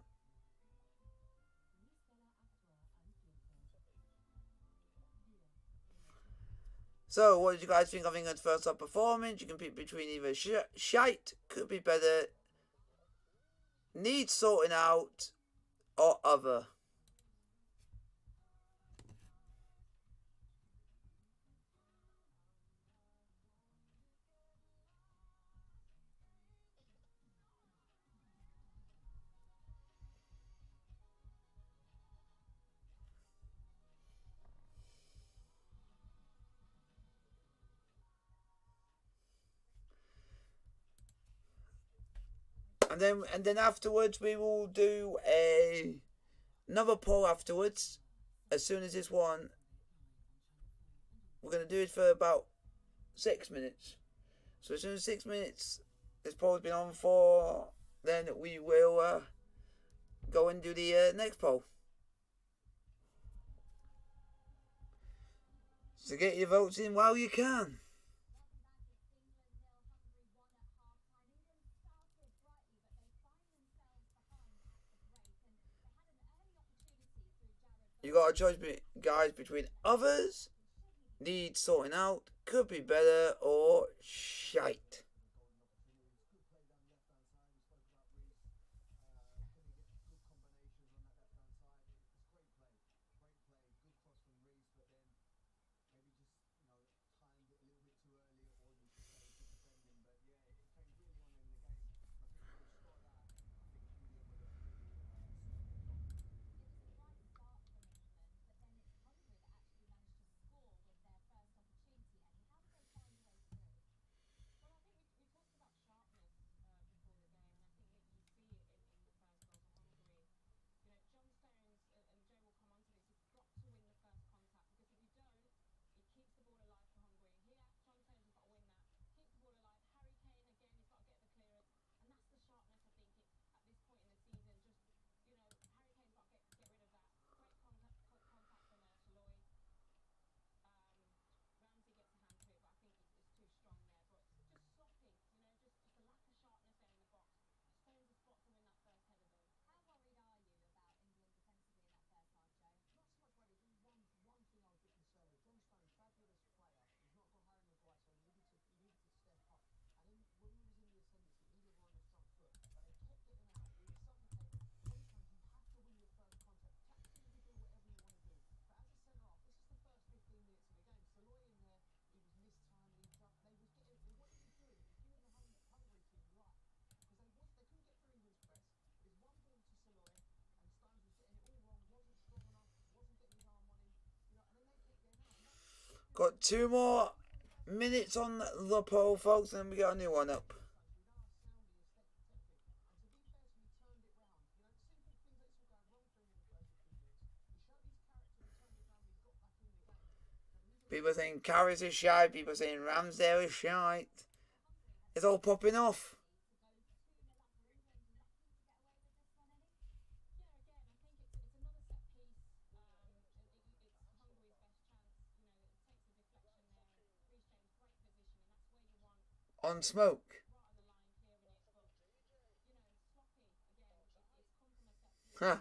So, what did you guys think of England's first half performance? You can pick between either shite, could be better, needs sorting out, or other. And then afterwards we will do another poll afterwards. As soon as this one, we're gonna do it for about 6 minutes. So as soon as 6 minutes this poll has been on for, then we will go and do the next poll. So get your votes in while you can. You got a choice, guys, between others, needs sorting out, could be better, or shite. Got 2 more minutes on the poll, folks, and we got a new one up. People saying Carriers is shy, people saying Ramsdale is shite. It's all popping off. On smoke. Huh.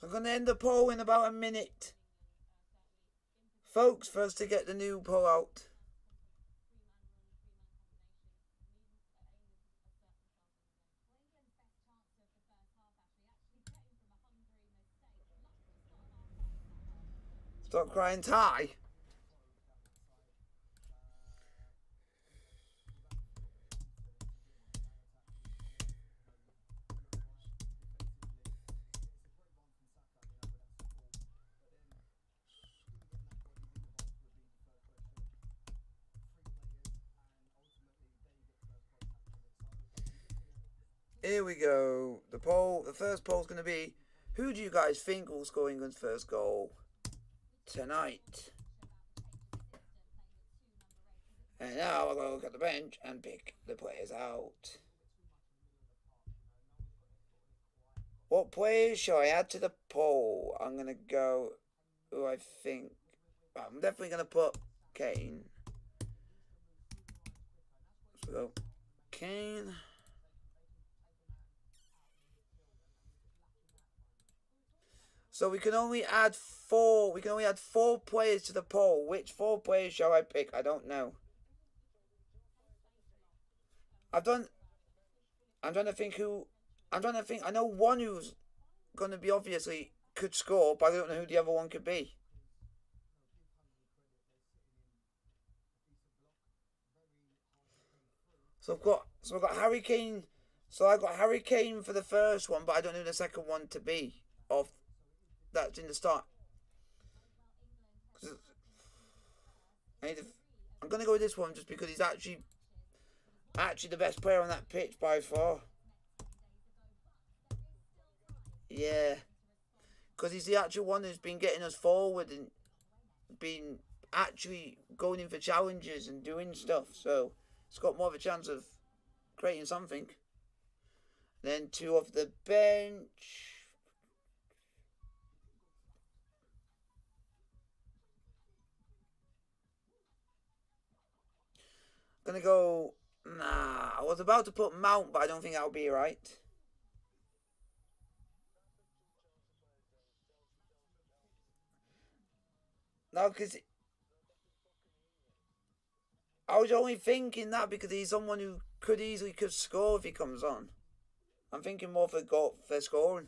I'm going to end the poll in about a minute. Folks, first to get the new poll out. Stop crying tie. Here we go. The first poll is going to be, who do you guys think will score England's first goal tonight? And now now I gotta look at the bench and pick the players out. What players shall I add to the poll? I'm gonna go who I think. I'm definitely gonna put Kane. So go Kane. So we can only add 4. We can only add 4 players to the poll. Which 4 players shall I pick? I don't know. I'm trying to think who. I'm trying to think. I know one who's gonna be obviously could score, but I don't know who the other one could be. I've got Harry Kane. So I got Harry Kane for the first one, but I don't know who the second one to be. Of that's in the start. I'm gonna go with this one just because he's actually the best player on that pitch by far. Yeah, because he's the actual one who's been getting us forward and been actually going in for challenges and doing stuff. So it's got more of a chance of creating something. Then 2 off the bench. Gonna go. Nah, I was about to put Mount, but I don't think that'll be right. No, because I was only thinking that because he's someone who could score if he comes on. I'm thinking more for scoring.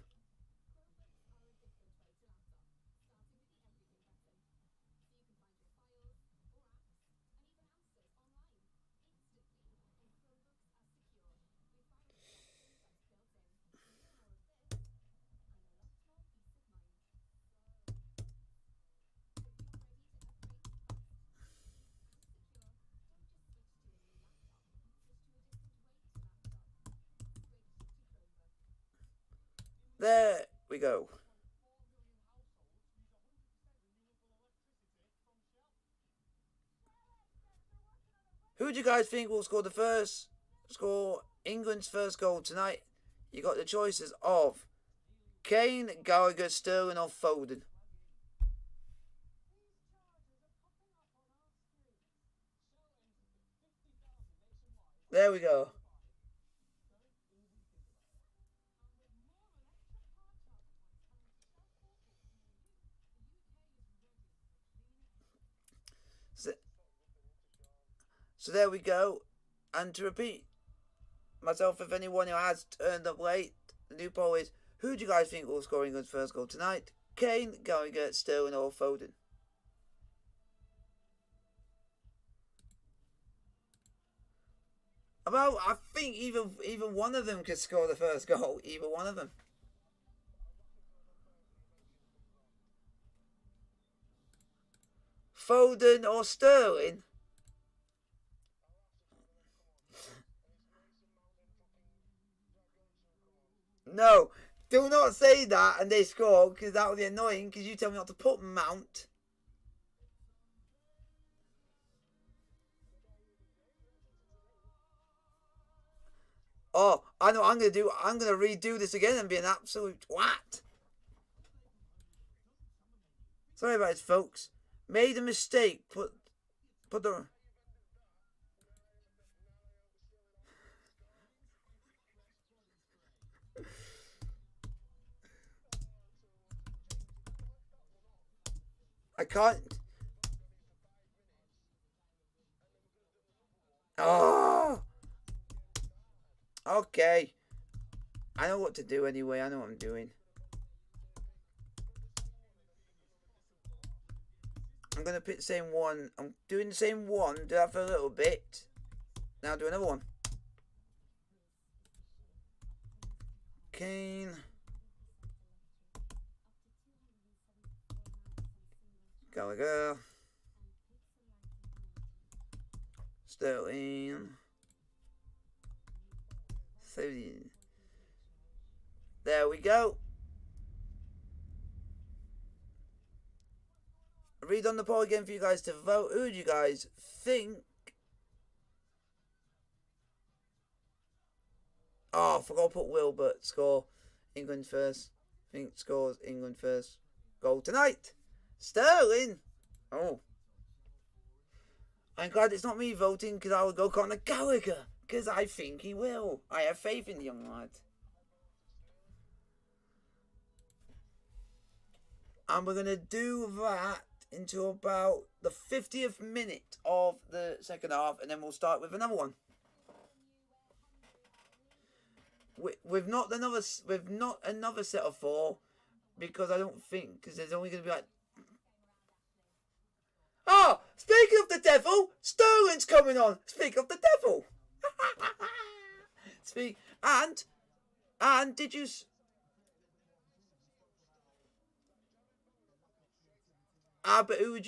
There we go. Who do you guys think will score England's first goal tonight? You got the choices of Kane, Gallagher, Sterling, or Foden. There we go. So, so there we go. And to repeat myself, if anyone who has turned up late, the new poll is: who do you guys think will score England's first goal tonight? Kane, Gallagher, Sterling, or Foden? I think either one of them could score the first goal. Either one of them. Foden or Sterling? No, do not say that and they score because that would be annoying because you tell me not to put Mount. Oh, I know what I'm going to do. I'm going to redo this again and be an absolute twat. Sorry about it, folks. Made a mistake. Put the. I can't. Oh. Okay. I know what to do anyway. I know what I'm doing. I'm going to pick the same one. I'm doing the same one. Do that for a little bit. Now do another one. Kane. Gallagher. Sterling. 30. There we go. Read on the poll again for you guys to vote. Who do you guys think Oh, I forgot to put Wilbert. Score England first. I think scores England first. Goal tonight. Sterling. Oh. I'm glad it's not me voting because I will go Conor Gallagher. Because I think he will. I have faith in the young lad. And we're going to do that into about the 50th minute of the second half. And then we'll start with another one. We've not another set of 4. Because I don't think. Because there's only going to be like... Oh! Speaking of the devil! Sterling's coming on! Speak of the devil! And did you... but who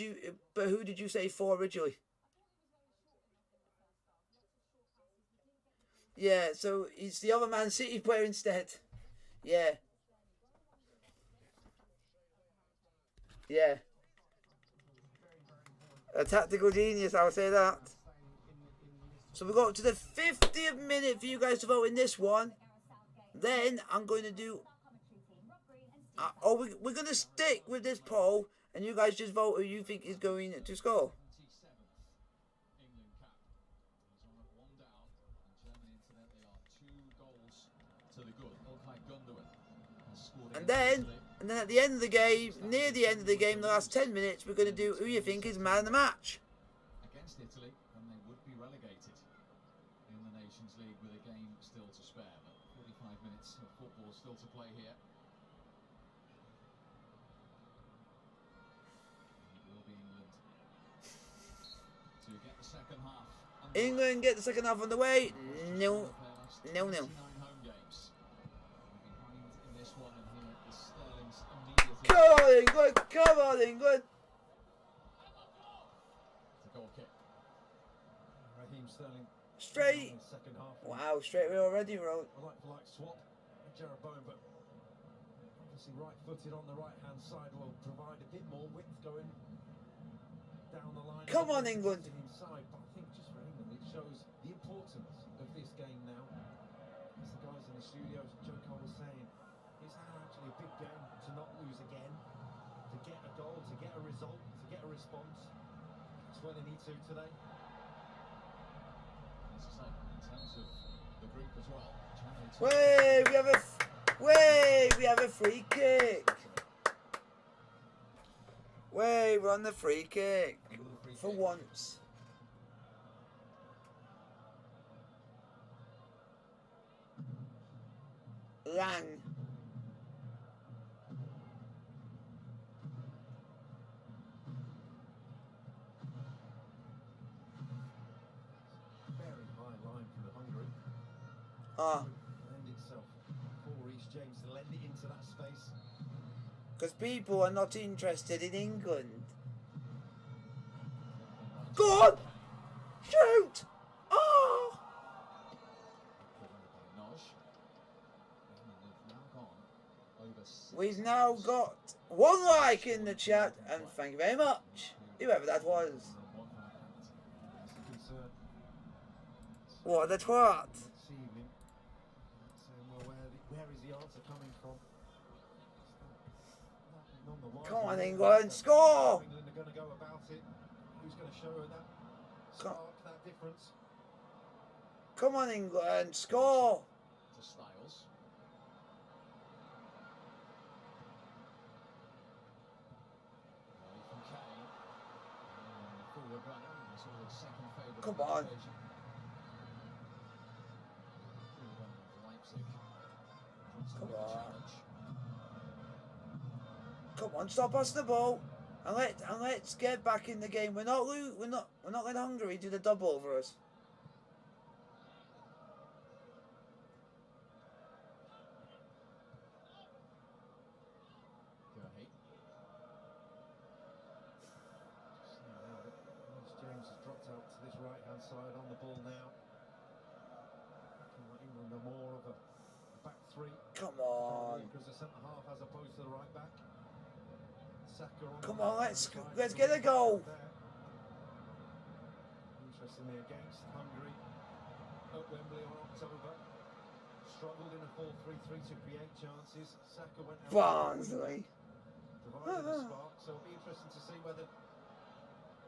did you say for originally? Yeah, so it's the other Man City player instead. Yeah. Yeah. A tactical genius, I would say that. So we got to the 50th minute for you guys to vote in this one. Then I'm going to do... we're going to stick with this poll. And you guys just vote who you think is going to score. And then at the end of the game, near the end of the game, the last 10 minutes, we're going to do who you think is man of the match. Against Italy, and they would be relegated in the Nations League with a game still to spare. But 45 minutes of football still to play here. England get the second half on the way. 0-0. Come on, England! Come on, England! Straight. Wow, straight away already, Road. Like swap. Jared Bowen, but obviously right-footed on the right-hand side will provide a bit more width going down the line. Come on, England! Inside, but I think just for England, it shows the importance of this game now. As the guys in the studios, Joe Cole was saying, it's actually a big game to not lose again, to get a goal, to get a result, to get a response. That's where they need to today. As I say, in terms of the group as well. We have a free kick. We're on the free kick for once. Lang. Very high line from the Hungary. Lend itself for Reece James to lend it into that space. Because people are not interested in England. Go on! Shoot! Oh! We've now got 1 like in the chat, and thank you very much, whoever that was. What a twat! Where is the answer coming from? Come on, England, score! England are going to go about it. Who's going to show her that spark, that difference? Come on, England, score! To Styles. Come on. Come on. Come on, stop us the ball. And let's get back in the game. We're not letting Hungary do the double over us. James has dropped out to this right-hand side on the ball now. England are more of a back three. Come on. Because the centre half as opposed to the right back. Come on, let's get a goal. Interestingly, against Hungary at Wembley on October. Struggled in a 4-3-3 to create chances. Saka went out. Barnsley. Provided a spark, so it'll be interesting to see whether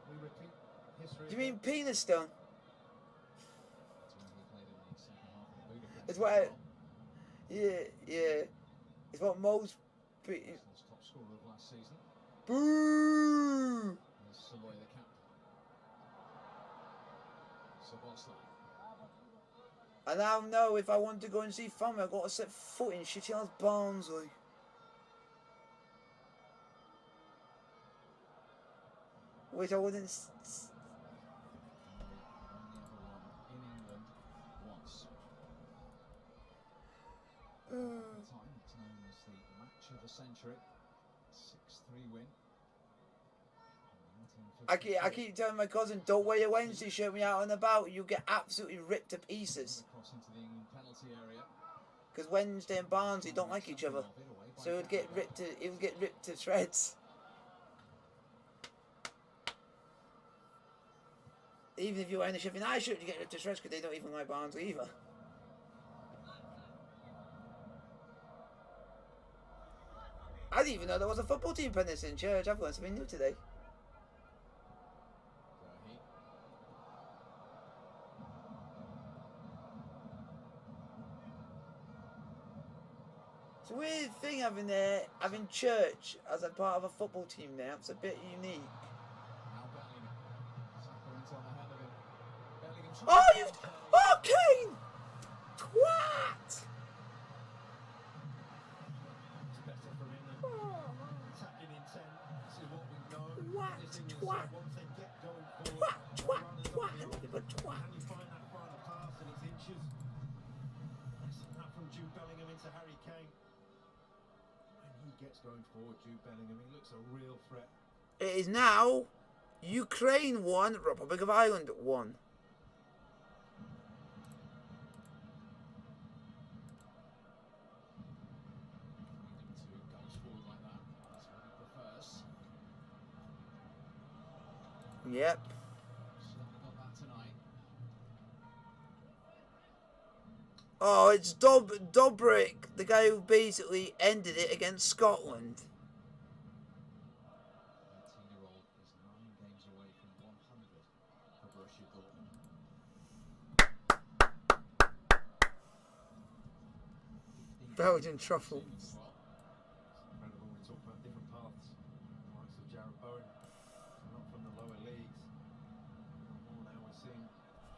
we repeat history. Do you mean Penistone? It's what yeah. It's what most Top scorer of last season. Boo! Saloy the cap. Sabosla. I now know if I want to go and see family, I've got to set foot in shitty ass Barnsley. Which I wouldn't. In England once. At the time, it's known as the match of the century. 6-3 win. I keep telling my cousin, don't wear your Wednesday shirt when you're out and about. You get absolutely ripped to pieces. Across into the England penalty area. Because Wednesday and Barnsley don't like each other, so it would get ripped to shreds. Even if you're wearing a Sheffield United shirt, you get ripped to shreds because they don't even like Barnsley either. I didn't even know there was a football team playing this in church. I've learned something new today. It's a weird thing having church as a part of a football team now. It's a bit unique. Oh, you! Oh, Kane! Twat! It's better for England. Attacking intent. This is what we've known. Twat, This England twat. side, once they get going forward, Twat, the twat, runners twat. on the Look at twat. Can you find that final pass and it's inches? Listen, that from Jude Bellingham into Harry Kane. When he gets going forward, Jude Bellingham, he looks a real threat. It is now Ukraine 1, Republic of Ireland 1. Yep. Oh, it's Dobrik, the guy who basically ended it against Scotland. 18-year-old is 9 games away from 100 for Borussia Dortmund. Belgian truffles. Incredible when we talk about different paths. The likes of Jared Bowen, not from the lower leagues. More now we're seeing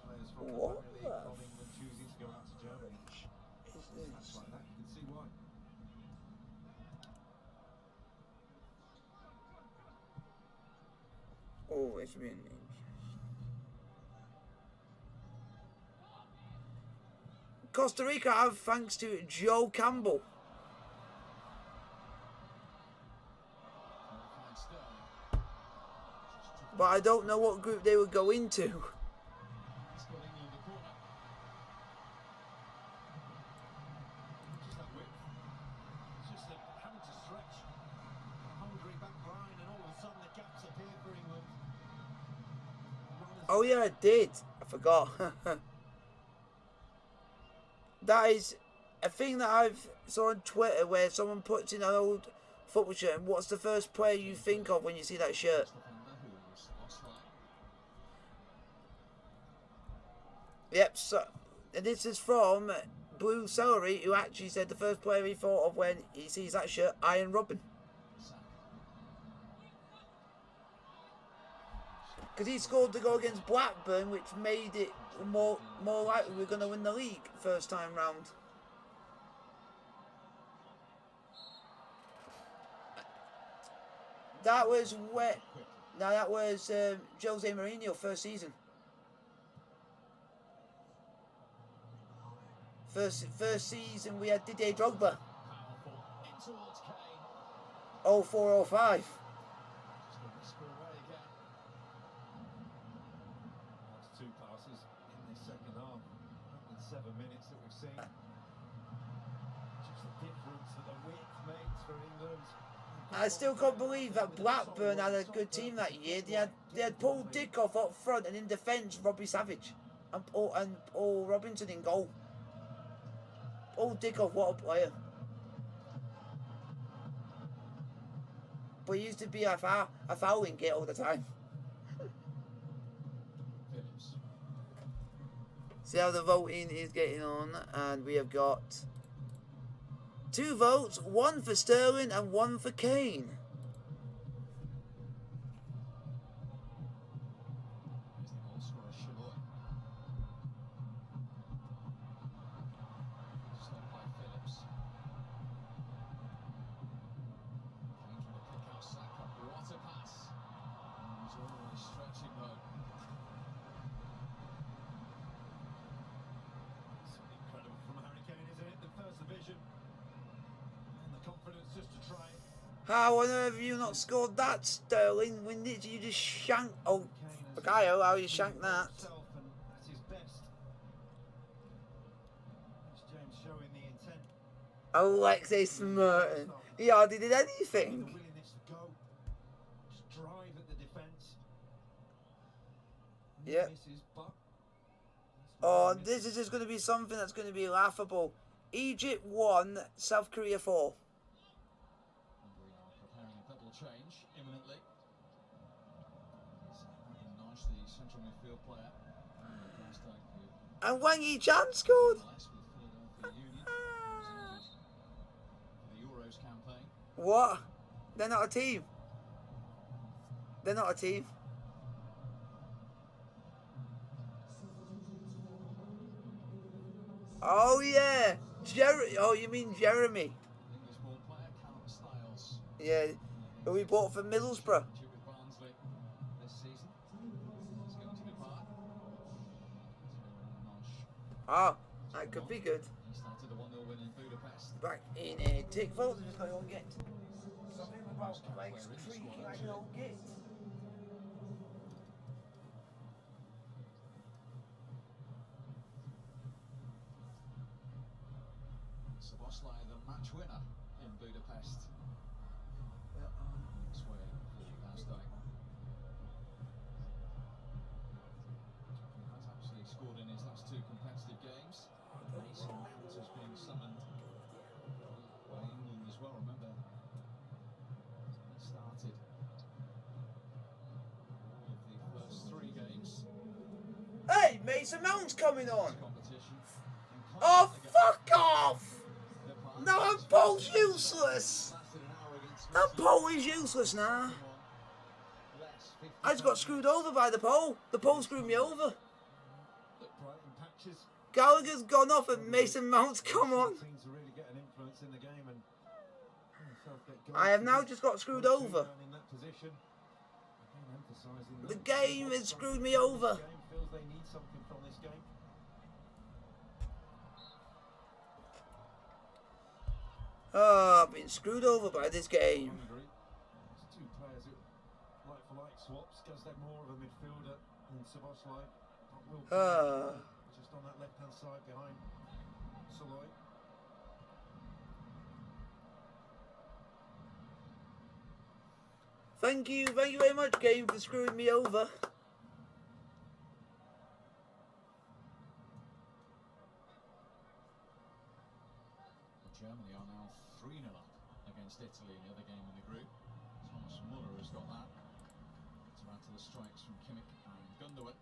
players from the What Premier League from England choosing to go out to Germany. That's like that, you can see why. Oh, it's been. Costa Rica have, thanks to Joe Campbell. But I don't know what group they would go into. Just that width. It's just that having to stretch a Hungary back line and all of a sudden the gaps appear for England. Oh yeah, I did. I forgot. That is a thing that I've saw on Twitter where someone puts in an old football shirt and what's the first player you think of when you see that shirt? Yep, so and this is from Blue Celery, who actually said the first player he thought of when he sees that shirt, Iron Robin. Because he scored the goal against Blackburn, which made it more likely we're going to win the league first time round. That was where. Now that was Jose Mourinho first season. First season we had Didier Drogba. 04-05. Last two passes in this second half. In 7 minutes that we've seen. Just the difference that the width makes for England. I still can't believe that Blackburn had a good team that year. They had Paul Dickoff up front and in defence Robbie Savage and Paul Robinson in goal. Oh, Dickoff, what a player. But he used to be a fouling kit all the time. Phillips. See how the voting is getting on, and we have got 2 votes, 1 for Sterling and 1 for Kane. Here's the goal scorer, Shaloy. Stopped by Phillips. Kane trying to pick out Saka. What a pass. He's always stretching though. It's incredible from Harry Kane, isn't it? The first division. And the confidence just to try it. How on earth have you not scored that, Sterling? When did you just shank? Oh, Bakayo, how you shanked that? And that's his best. That's James showing the intent. Alexis Merton. He hardly did The anything. willingness to go. Just drive at the defence. Yep. Misses, but Oh, this is just going to be something that's going to be laughable. Egypt 1, South Korea 4. Hungary are preparing a double change imminently. It's nice, the central midfield player. And Wang Yi-chan scored. The Euros campaign. What? They're not a team. They're not a team. Oh yeah, oh, you mean Jeremy? English ball player Callum Styles. Yeah, who we bought from Middlesbrough. With Barnsley this season. He's going to depart. Ah, that could be good. He started the 1-0 win in Budapest. Back in a tick photo, just going to get something about legs creaking like an old git. Szoboszlai, the match winner in Budapest. This way for Gazdijk. He has actually scored in his last 2 competitive games. Mason Mount has been summoned by England as well. Remember, he started all of the first 3 games. Hey, Mason Mount's coming on. Competition. Oh, fuck off! No, that pole's useless. That pole is useless now. I just got screwed over by the pole. The pole screwed me over. Gallagher's gone off and Mason Mount's come on. I have now just got screwed over. The game has screwed me over. Oh, I've been screwed over by this game. There's 2 players who like-for-like swaps. Gazdijk more of a midfielder than Szoboszlai. Just on that left-hand side behind Soloy. Thank you very much, game, for screwing me over. Germany are now 3-0 up against Italy in the other game in the group. Thomas Muller has got that. To add to the strikes from Kimmich and Gundogan.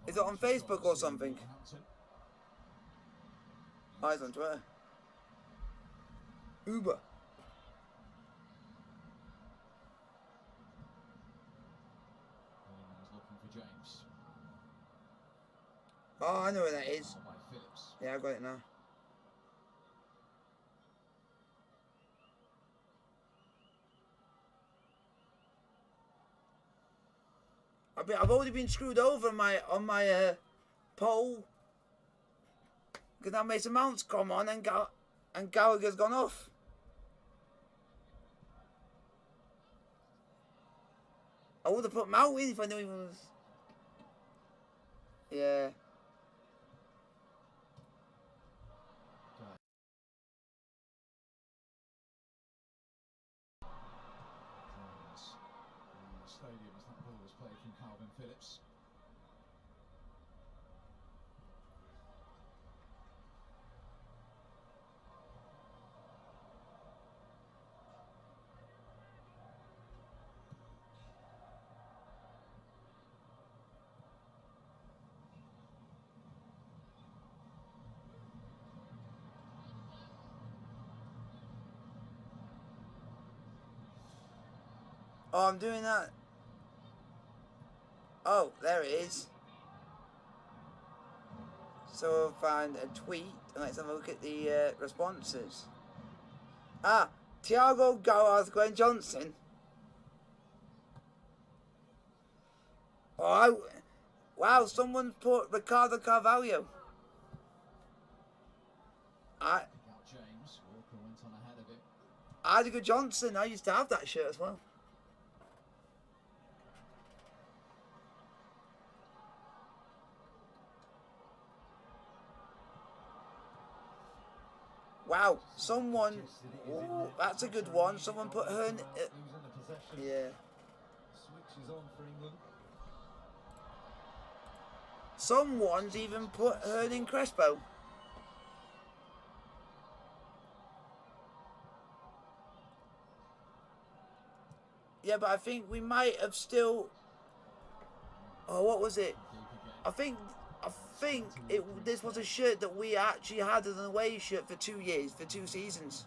Is it on Facebook or something? Oh, it's on Twitter. Uber. Looking for James. Oh, I know where that is. By Phillips. Yeah, I've got it now. I've already been screwed over on my pole. Because now Mason Mount's come on and Gallagher's gone off. I would have put Mount in if I knew he was. Yeah. The stadium as that ball was played from Calvin Phillips. Oh, I'm doing that. Oh, there it is. So I'll find a tweet and let's have a look at the responses. Ah, Thiago Gareth Gwen Johnson. Oh, wow, someone's put Ricardo Carvalho. Pick out James. Walker went on ahead of it. Adigo Johnson. I used to have that shirt as well. Wow, someone. Ooh, that's a good one. Someone put her. Yeah. Switches on for England. Someone's even put Hernan Crespo. Yeah, but I think we might have still. Oh, what was it? I think this was a shirt that we actually had as an away shirt for 2 years, for 2 seasons.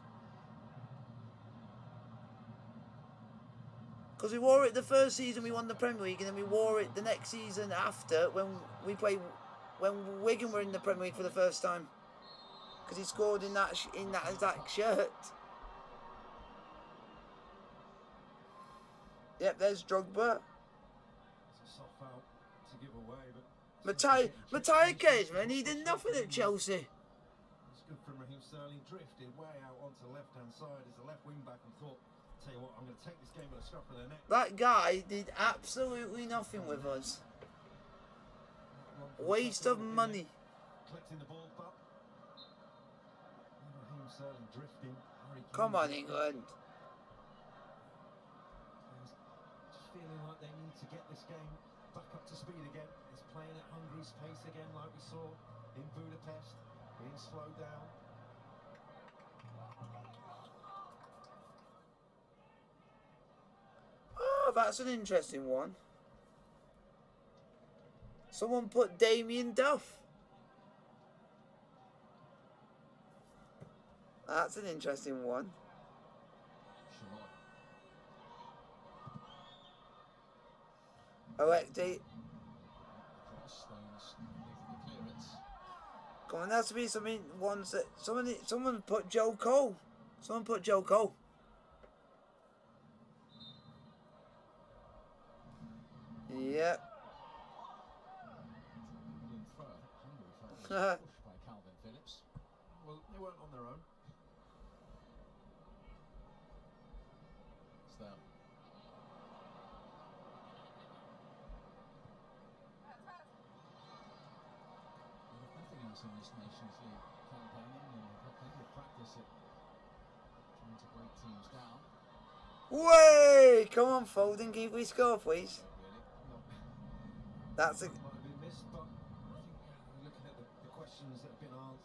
Because we wore it the first season we won the Premier League, and then we wore it the next season after when Wigan were in the Premier League for the first time. Because he scored in that exact shirt. Yep, there's Drogba. It's a soft foul to give away, but Matthias Caseman, he did nothing at Chelsea. it's good from Raheem Sterling. Drifted way out onto the left-hand side as a left wing back and thought, tell you what, I'm going to take this game with a scruff of the neck. That guy did absolutely nothing with us. Waste of money. Collecting the ball, but Raheem Sterling drifting. Come on, England. Just feeling like they need to get this game back up to speed again. It's playing at Hungary's pace again, like we saw in Budapest, being slowed down. Oh, that's an interesting one. Someone put Damien Duff. That's an interesting one. Electi. Come on, there has to be something ones that someone put Joe Cole. Someone put Joe Cole. Yep. By Calvin Phillips. Well, they weren't on their own. It's them. There's nothing else in this Nations League campaigning, and they've had plenty of practice at trying to break teams down. Way! Come on, Foden, can we score, please? That's a.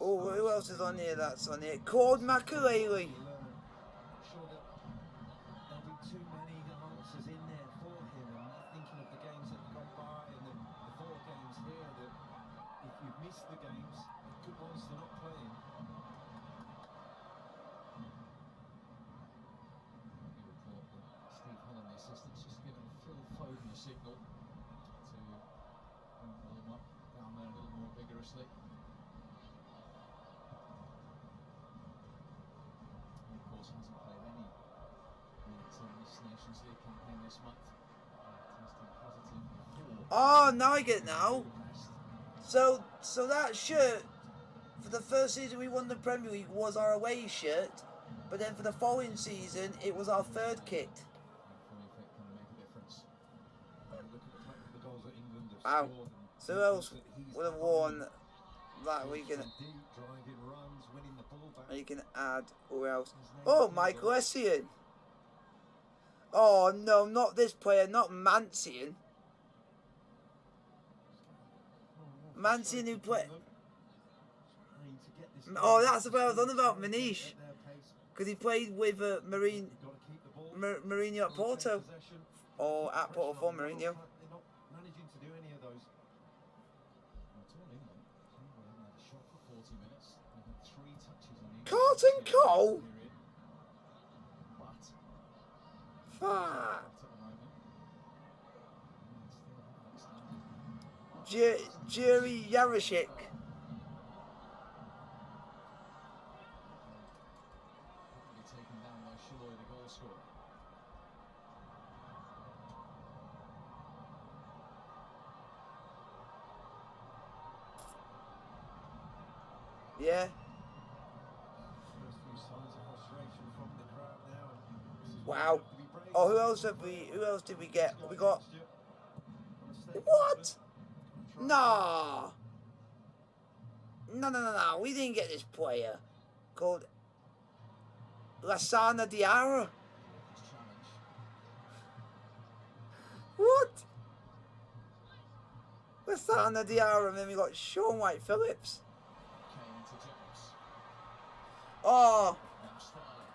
Oh, who else is on here? That's on here. Claude Makelele. Sure that there'll be too many answers in there for him, and thinking of the games that have gone by and the 4 games here, that if you've missed the games, the good ones they're not playing. Report that Steve Holland, the assistant's just given Phil Foden a signal to warm up down there a little more vigorously. Hasn't played any minutes in this Nations League campaign this month. Testing positive for. Oh, now I get it now. So that shirt for the first season we won the Premier League was our away shirt, but then for the following season it was our third kit. Wow. So who else would have worn that weekend? You can add who else? Oh, Michael Essien. Oh no, not this player, not Mancian. Mancian who played. Oh, that's the player I was on about, Manish. Because he played with Mourinho at Porto. Or at Porto for Mourinho. Carlton Cole? Fuck. Jerry Yarashik. Taken down by Shaloy, the goal scorer. Yeah. First few signs of frustration from the crowd now. This is why Wow. you have to be brave. Oh, who else did we get? We got Gotta stay what? confident. Try and Nah. No. We didn't get this player called Lassana Diarra. His challenge. What? Lassana Diarra, and then we got Sean White Phillips. Kane into James. Oh, Now Sterling.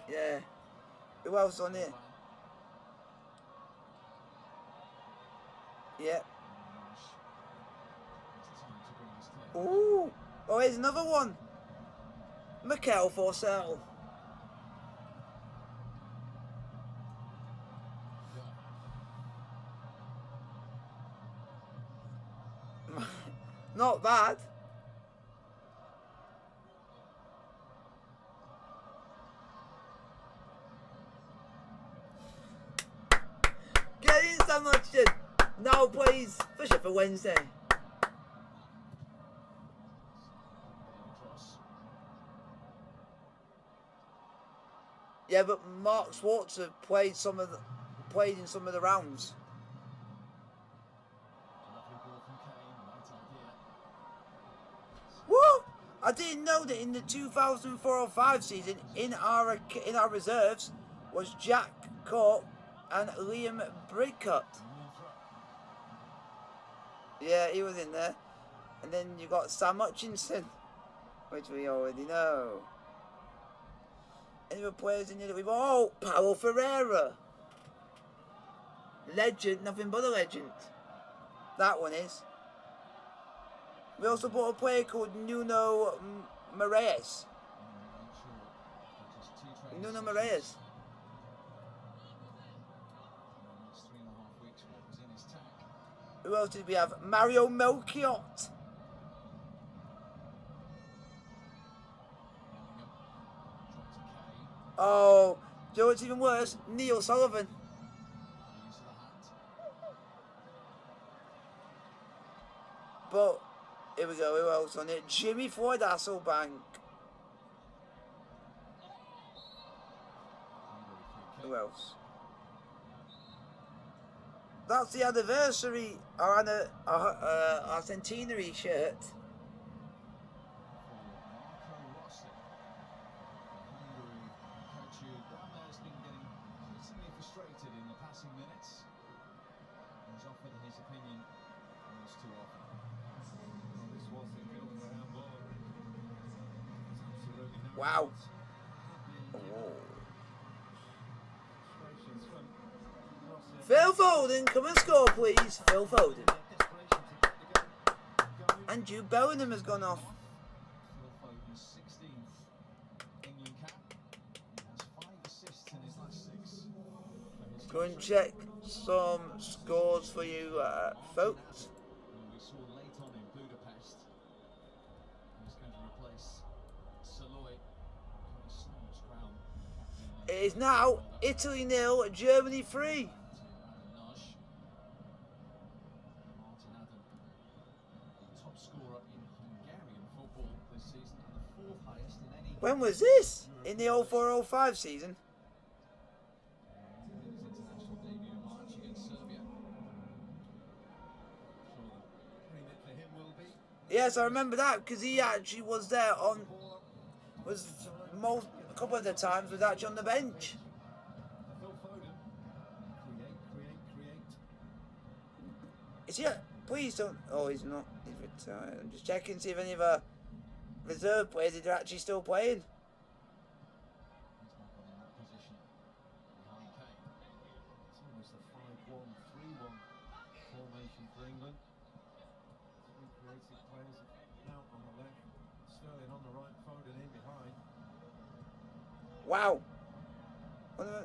yeah. Who else on it? Yeah. Ooh. Oh, here's another one. Mikel Forsell. Not bad. Get in, Sam Hutchinson. Now plays for Sheffield Wednesday. Yeah, but Mark Schwarzer played in some of the rounds. What? I didn't know that in the 2004-05 season, in our reserves was Jack Cork and Liam Bridcut. Yeah, he was in there. And then you got Sam Hutchinson, which we already know. Any other players in here that we've... Oh, Paulo Ferreira. Legend, nothing but a legend. That one is. We also bought a player called Nuno Moraes. Nuno Moraes. Who else did we have? Mario Melchiot. Oh, do you know what's even worse? Neil Sullivan. But, here we go, who else on it? Jimmy Floyd Hasselbank. Who else? That's the anniversary, our centenary shirt. Frustrated in the passing minutes. He's offered his opinion almost too often. Well, this was the field for handball. There's absolutely no Wow. doubt. Frustrations from Rossi. Phil Foden, come and score, please. Phil Foden. Desperation to get the game going. And Jude Bellingham has gone off. Phil Foden's 16th England cap. He has 5 assists in his last 6. Go and check some scores for you, folks. We saw late on in Budapest. He's going to replace Saloy. So much ground. It is now Italy 0, Germany 3. Martin Adam, the top scorer in Hungarian football this season, and the 4th highest in any. When was this? In the 04-05 season? His international debut in March against Serbia. Sure, the remit for him will be. Yes, I remember that because he actually was there on. A couple of the times was actually on the bench. Phil Foden. Create. Is he? Please don't. Oh, he's not. He's retired. I'm just checking to see if any of the reserve players are actually still playing. He's not got in that position behind Kane. It's almost a 5-1-3-1 formation for England. 3 creative players. Mount on the left, Sterling on the right, Foden in behind. Wow. What a...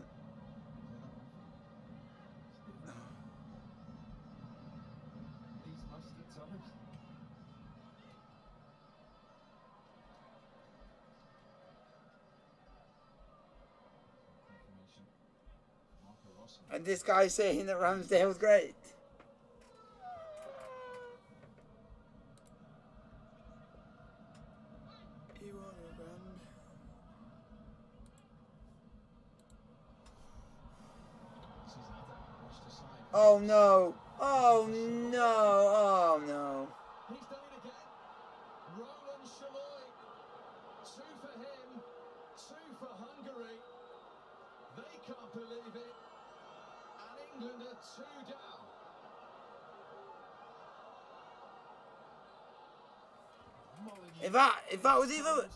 And this guy saying that Ramsdale's great. Oh no! Oh no! Oh no! He's done it again. Roland Shaloy. 2 for him, 2 for Hungary. They can't believe it. And England are 2 down. If that was either.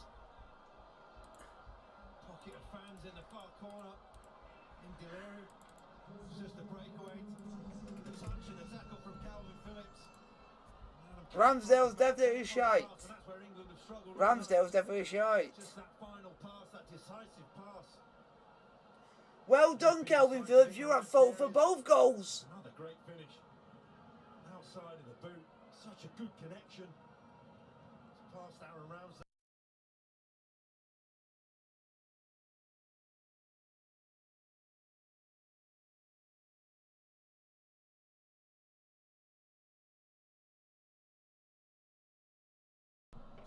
Pocket of fans in the far corner. In delirium. It's just a breakaway. Touch and a tackle from Calvin Phillips. Ramsdale's definitely shite. And that's where England have struggled. Ramsdale's definitely shite. Just that final pass, that decisive pass. Well done, Calvin Phillips. You're at fault for both goals. Another great finish. Outside of the boot. Such a good connection. It's past Aaron Ramsdale.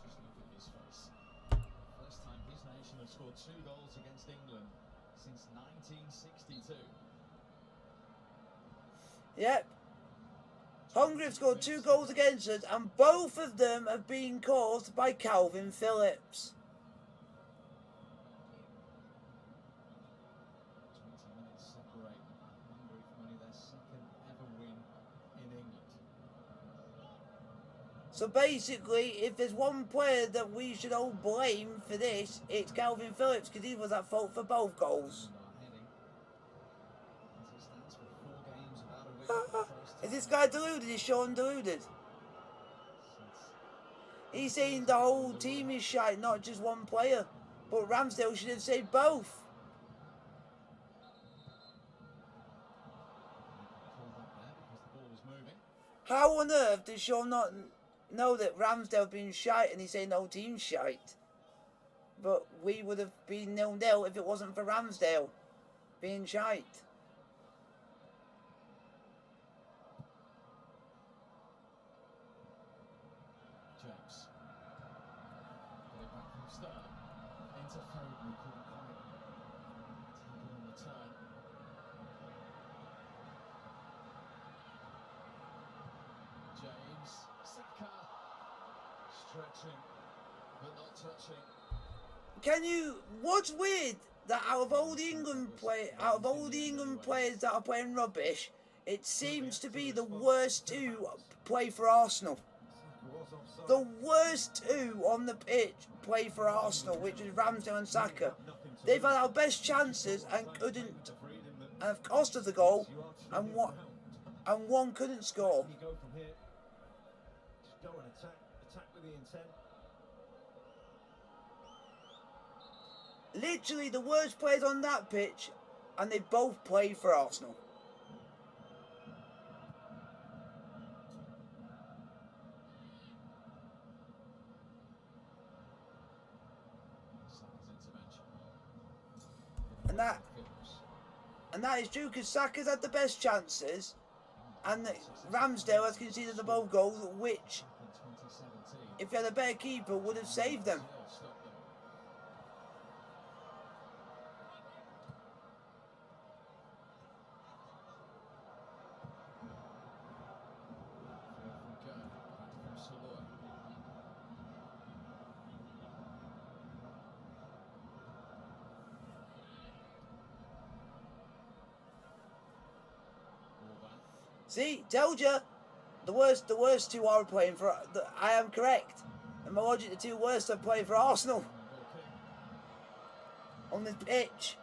Just look at his face. First time his nation have scored 2 goals against England since 1962. Yep. Hungary have scored 2 goals against us, and both of them have been caused by Calvin Phillips. 20 minutes separate Hungary from only their 2nd ever win in England. So basically, if there's one player that we should all blame for this, it's Calvin Phillips, because he was at fault for both goals. As it stands with 4 games without a win for the first Is time this guy deluded? Is Sean deluded? since He's saying the whole team is shite, not just one player. But Ramsdale should have saved both. pulled up there because the ball was moving. How on earth does Sean not know that Ramsdale being shite and he's saying the whole team's shite? But we would have been 0-0 if it wasn't for Ramsdale being shite. James. Got it back from Sterling. Into Foden, who couldn't quite take it on the turn. James. Saka. Stretching, but not touching. Can you? What's weird that out of all the England players that are playing rubbish, it seems to be the worst 2 play for Arsenal. The worst 2 on the pitch play for Arsenal, which is Ramsdale and Saka. They've had our best chances and couldn't, and have cost us a goal, and one couldn't score. You go from here. Just go and attack with the intent. Literally the worst players on that pitch, and they both play for Arsenal. Saka's intervention. And that is true because Saka's had the best chances, and Ramsdale has conceded the both goals, which, In 2017. if he had a better keeper, would have saved them. Stopped them. From Kerr, back from Saloy. Orban. See, told you, the worst 2 are playing for. I am correct. In my logic, the 2 worst are playing for Arsenal Goal kick. on this pitch.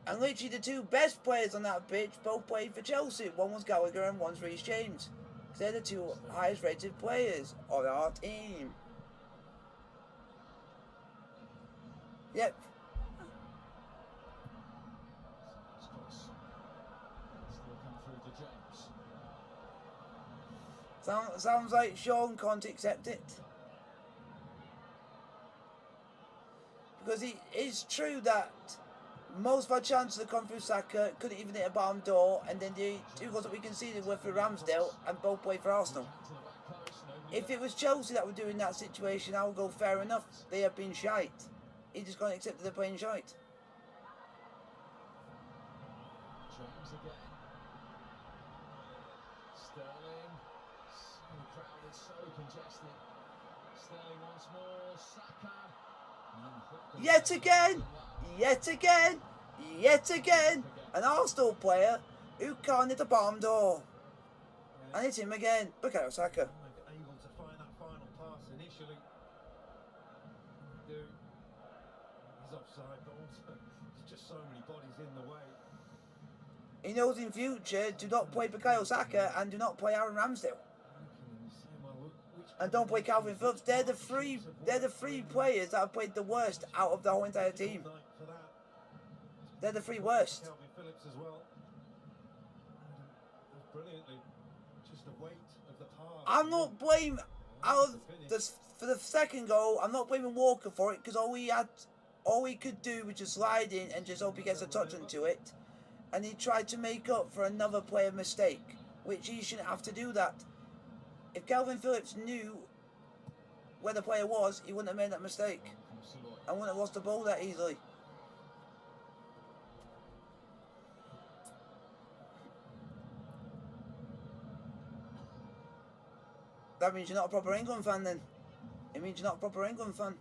And literally the 2 best players on that pitch both played for Chelsea. One was Gallagher and one's Reece James. Because they're the 2 highest rated players on our team. Yep. His cross. Still come through to James. Sounds like Sean can't accept it. Because it's true that most of our chances have come through Saka, couldn't even hit a bottom door, and then the 2 goals that we conceded were for Ramsdale and both played for Arsenal. If it was Chelsea that were doing that situation, I would go fair enough. They have been shite. He just can't accept that they're playing shite. James again. Sterling. So crowded, so congested. Sterling once more. Saka. Yet again! Yet again! Yet again! An Arsenal player who can't hit the bottom door. And it's him again. Bukayo Saka. Able to find that final pass initially. He's offside, but also there's just so many bodies in the way. He knows in future, do not play Bukayo Saka and do not play Aaron Ramsdale. And don't play Calvin Phillips. They're the three players that have played the worst out of the whole entire team. They're the 3 worst. Calvin Phillips as well. Brilliantly. Just the weight of the pass. I'm not blaming for the second goal. I'm not blaming Walker for it because all he could do was just slide in and just hope he gets a touch onto it. And he tried to make up for another player mistake, which he shouldn't have to do that. If Calvin Phillips knew where the player was, he wouldn't have made that mistake. And wouldn't have lost the ball that easily. That means you're not a proper England fan then. It means you're not a proper England fan.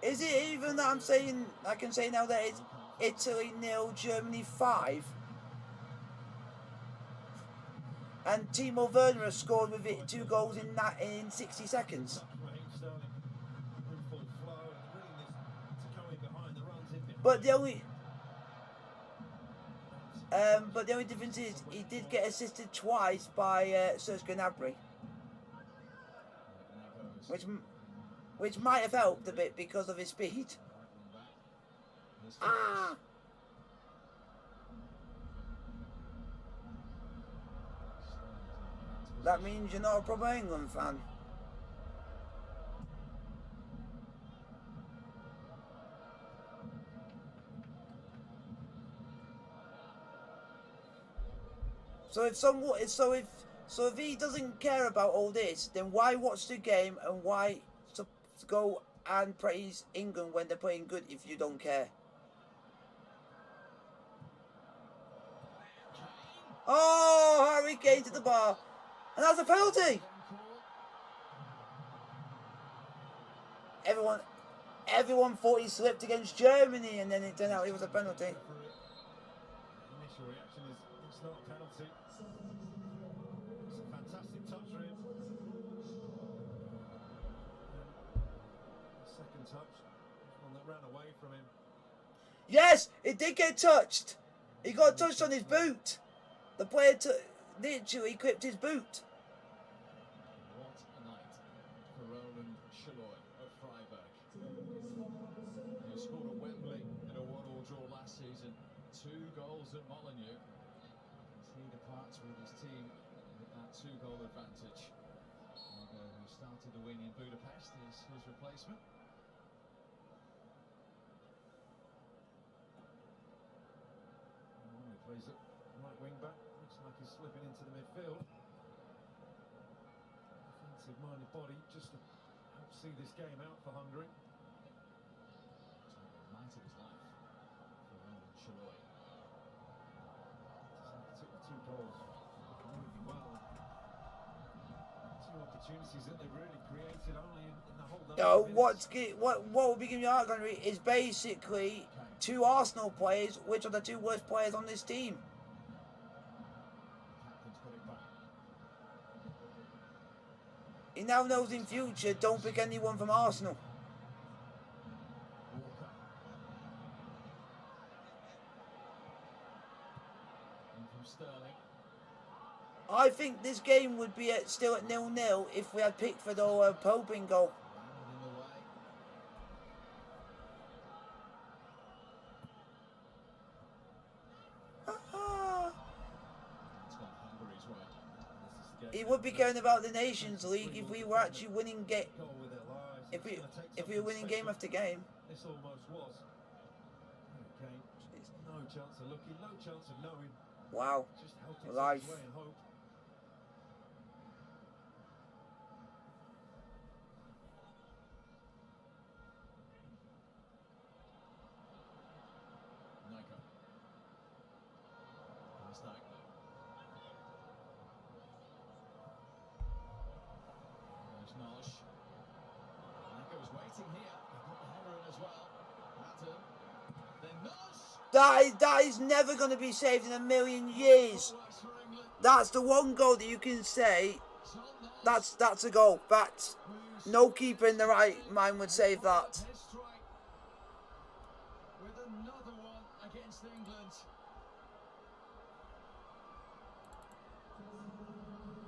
Is it even that I'm saying, I can say now that it's Italy 0, Germany 5? And Timo Werner has scored with it 2 goals in 60 seconds. But the only difference is he did get assisted twice by Serge Gnabry, which might have helped a bit because of his speed. Ah! That means you're not a proper England fan. So if he doesn't care about all this, then why watch the game and why go and praise England when they're playing good if you don't care? Oh, Harry Kane to the bar, and that's a penalty. Everyone thought he slipped against Germany, and then it turned out it was a penalty. Initial reaction is it's not a penalty. It's a fantastic touch for him. Second touch, one that ran away from him. Yes, it did get touched. He got touched on his boot. The player literally clipped his boot. What a night for Roland Shaloy of Freiburg. He scored at Wembley in a 1-1 draw last season. 2 goals at Molineux. He departs with his team with that 2-goal advantage. Who started the win in Budapest is his replacement. He plays at right wing back. Looks like he's slipping into the midfield. Defensive-minded body just to help see this game out for Hungary. Night of his life for Roland Shaloy. Took the 2 goals really well. 2 opportunities that they really created only in the whole. What would be giving you heart, Hungary, is basically 2 Arsenal players, which are the 2 worst players on this team. He now knows in future, don't pick anyone from Arsenal. I think this game would be still at 0-0 if we had Pickford or Pope in goal. he would be caring about the Nations League if we were actually winning Goal with their lives. if It's we gonna take if we were winning something game special. after game. This almost was. Okay. No chance of looking, no chance of knowing. Wow, Just help it life. his way and hope. Nico. That's that. There's Nosh. Nico's waiting here. They've got the header in as well. Hatton. Then Nosh. That is never going to be saved in a million years. Works for England. That's the one goal that you can say Tom Nosh. that's a goal. But no keeper in the right mind would save that. His strike with another one against England.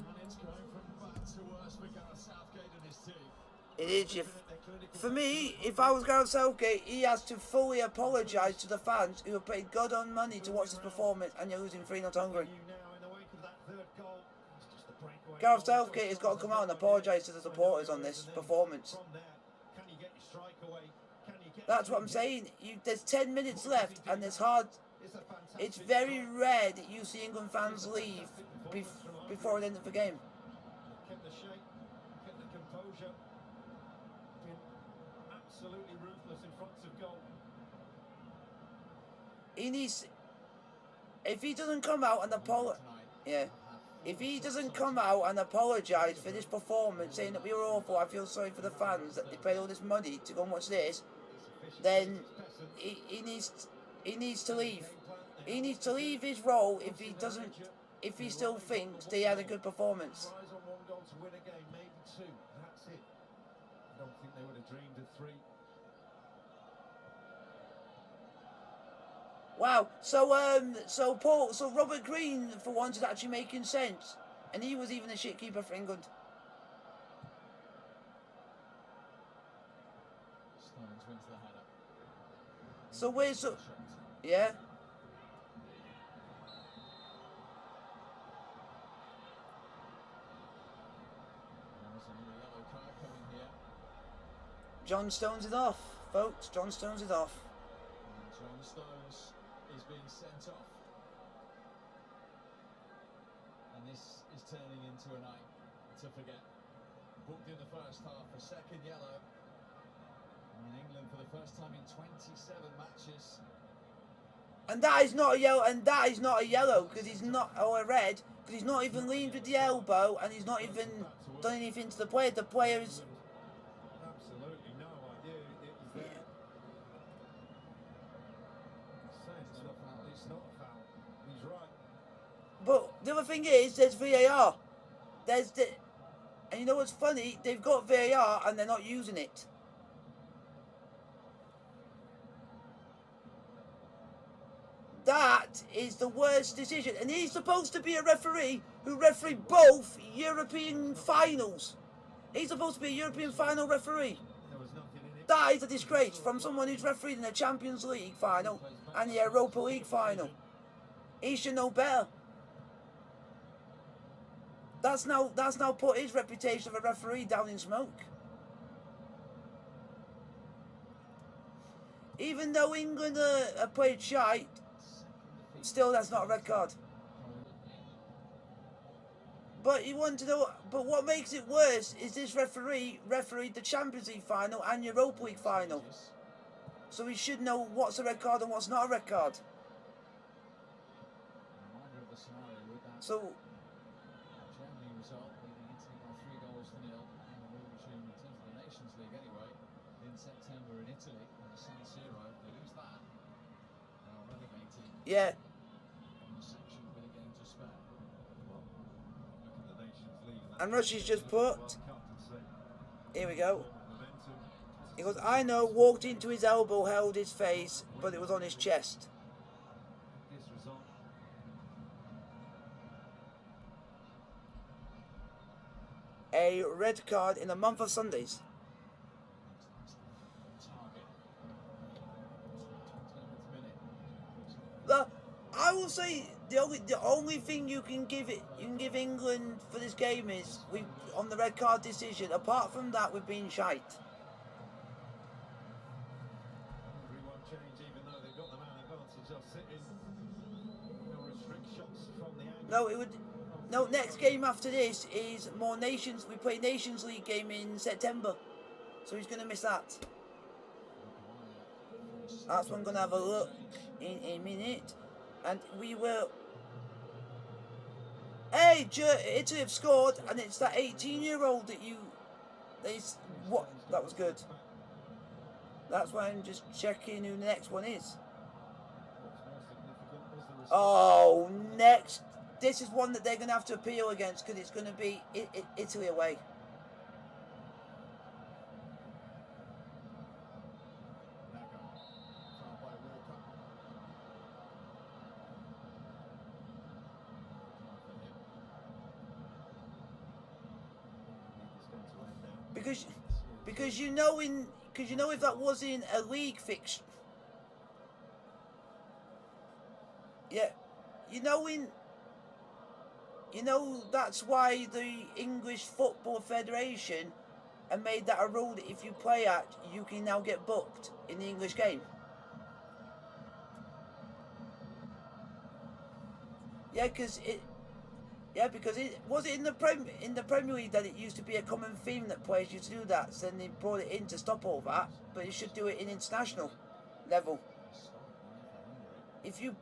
And it's going from bad to worse for Gareth Southgate and his team. It is. For me, if I was Gareth Southgate, he has to fully apologise to the fans who have paid God-on money to watch this performance, and you're losing 3-0 to Hungary. Gareth Southgate has got to come out and apologise to the supporters on this performance. That's what I'm saying. There's 10 minutes left, and it's very rare that you see England fans leave before the end of the game. Kept the shape, kept the composure, been absolutely ruthless in front of goal. He needs. If he doesn't come out and if he doesn't come out and apologise for this performance, saying that we were awful, I feel sorry for the fans that they paid all this money to go and watch this, then he needs to leave. He needs to leave his role if he still thinks they had a good performance. Tries on one goal to win a game, maybe two. That's it. I don't think they would have dreamed of three. Wow. So Robert Green for once is actually making sense, and he was even a shit keeper for England. Stones wins the header. So where's Shot. yeah. There's another yellow card coming here. John Stones it off, folks. John Stones it off. And John Stones is being sent off. And this is turning into a night to forget. Booked in the first half, a second yellow. And England for the first time in 27 matches. And that is not a yellow. And that is not a yellow because he's not, or a red, because he's not even leaned with the elbow, and he's not even done anything to the player. The player is. Absolutely no idea it was there. It's not a foul. He's right. But the other thing is, there's VAR. And you know what's funny? They've got VAR and they're not using it. That is the worst decision. And he's supposed to be a referee who refereed both European finals. He's supposed to be a European final referee. There was nothing in it. That is a disgrace from someone who's refereed in the Champions League final and the Europa League final. He should know better. That's now put his reputation of a referee down in smoke. Even though England played shite, still that's not a red card. But you want to know? But what makes it worse is this referee refereed the Champions League final and Europa League final, so he should know what's a red card and what's not a red card. Reminder of the scenario with that So Germany result, leading Italy by 3 goals to nil. And the new regime in terms of the Nations League anyway, in September in Italy, in San Siro. They lose that. Now relegated. yeah, From the section with a game to spare. Look at the Nations League. and Russia's just put. Here we go. He goes, I know, walked into his elbow, held his face, but it was on his chest. This result. A red card in a month of Sundays. Target. 20th minute. I will say the only thing you can give England for this game is on the red card decision. Apart from that, we've been shite. Hungary won't change even though they've got the man advantage. They'll sit in. They'll restrict shots from the angle. No, it would. No, next game after this is more Nations. We play Nations League game in September, so he's going to miss that. That's when I'm going to have a look in a minute, and we will. Hey, Italy have scored, and it's that 18-year-old that you. What? That was good. That's why I'm just checking who the next one is. Oh, next. This is one that they're going to have to appeal against because it's going to be Italy away. Because you know if that was in a league fixture, yeah, that's why the English Football Federation have made that a rule that if you play at, you can now get booked in the English game. Yeah, because it was it in the Premier League that it used to be a common theme that players used to do that. So then they brought it in to stop all that, but you should do it in international level. If you,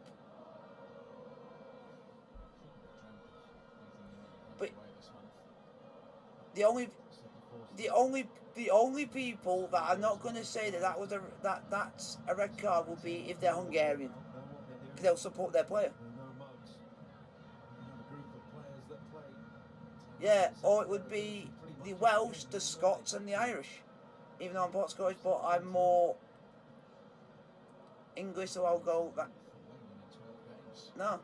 but the only people that are not going to say that's a red card will be if they're Hungarian, because they'll support their player. Yeah, or it would be the Welsh, the Scots and the Irish. Even though I'm part Scottish, but I'm more English, so I'll go that. No.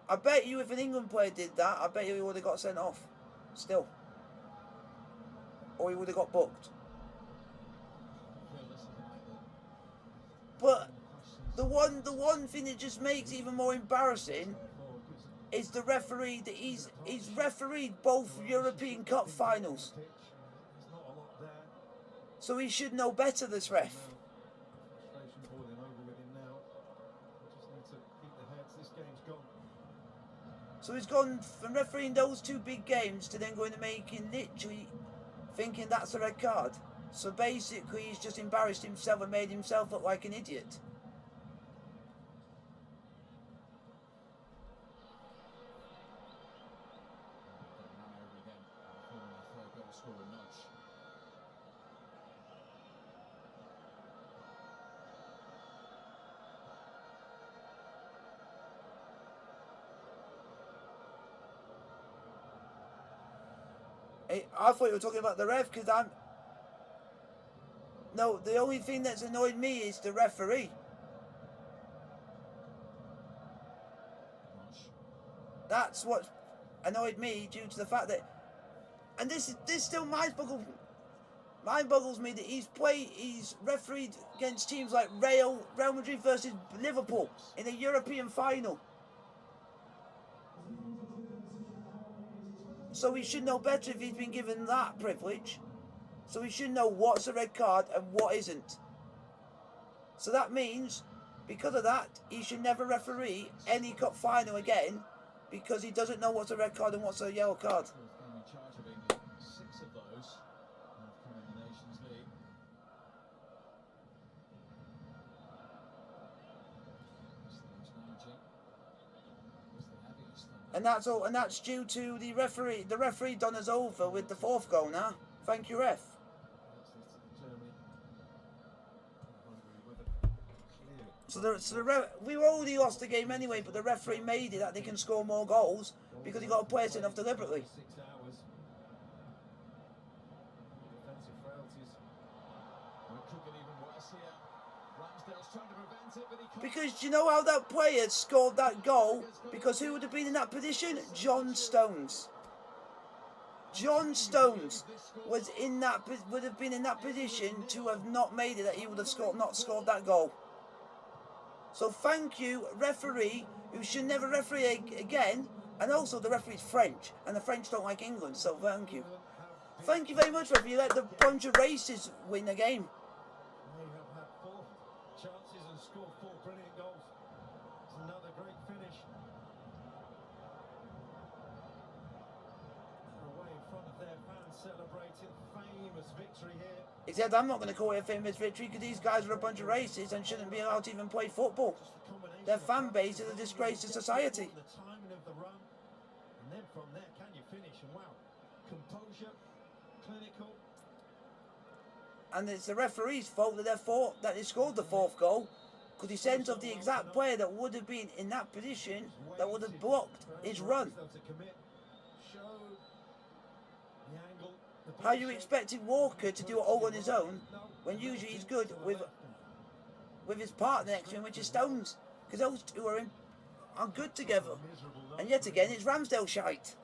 I bet you if an England player did that, I bet you he would have got sent off. Still. Or he would have got booked. But the one thing that just makes it even more embarrassing is the referee that he's refereed both European Cup finals. So he should know better, this ref. So he's gone from refereeing those two big games to then going to making literally thinking that's a red card. So basically he's just embarrassed himself and made himself look like an idiot. I thought you were talking about the ref because No, the only thing that's annoyed me is the referee. That's what annoyed me due to the fact that, and this still mind boggles me that he's refereed against teams like Real Madrid versus Liverpool in a European final. So he should know better if he's been given that privilege. So he should know what's a red card and what isn't. So that means, because of that, he should never referee any cup final again, because he doesn't know what's a red card and what's a yellow card. 6 of those have come in the Nations League. And that's all, and that's due to the referee. The referee done us over with the fourth goal now. Thank you, ref. We already lost the game anyway, but the referee made it that they can score more goals because he got a player sent off deliberately. Because do you know how that player scored that goal? Because who would have been in that position? John Stones. John Stones would have been in that position to have not made it, that he would have not scored that goal. So thank you, referee, who should never referee again. And also the referee's French, and the French don't like England, so thank you. Thank you very much, referee. You let the bunch of racists win the game. They have had 4 chances and scored 4 brilliant goals. It's another great finish. They're away in front of their fans celebrating famous victory here. Except I'm not going to call it a famous victory because these guys are a bunch of racists and shouldn't be allowed to even play football. Their fan base is a disgrace to society. The timing of the run, and then from there, can you finish? And wow, composure, clinical. And it's the referee's fault that they scored the 4th goal, because he sent off the exact player that would have been in that position that would have blocked his run. How you expected Walker to do it all on his own when usually he's good with his partner next to him, which is Stones, because those two are good together. And yet again, it's Ramsdale shite.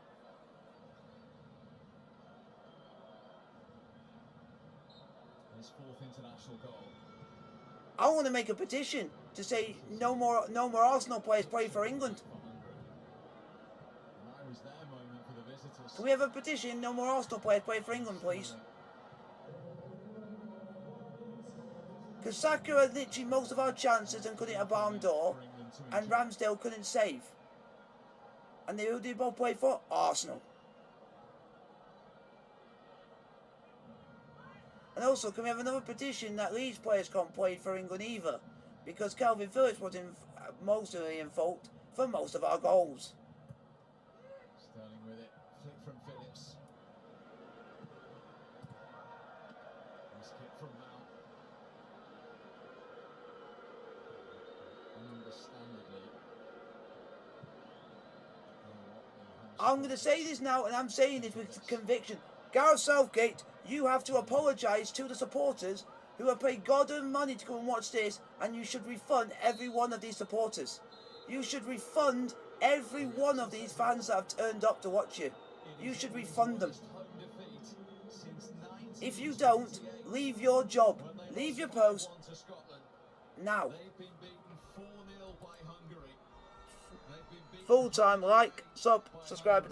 His 4th international goal. I want to make a petition to say no more Arsenal players play for England. And that was their moment for the visitors. Can we have a petition? No more Arsenal players play for England, please. Because Saka had literally most of our chances and couldn't hit a barn door, and Ramsdale couldn't save. And who did both play for? Arsenal. And also, can we have another petition that Leeds players can't play for England either? Because Calvin Phillips was mostly in fault for most of our goals. Sterling with it. Flick from Phillips. Nice kick from Mount. Understandably. I'm going to say this now, and I'm saying this with conviction. Gareth Southgate, you have to apologise to the supporters who have paid God-earned money to come and watch this, and you should refund every one of these supporters. You should refund every one of these fans that have turned up to watch you. You should refund them. If you don't, leave your job. Leave your post now. Full time, like, subscribe.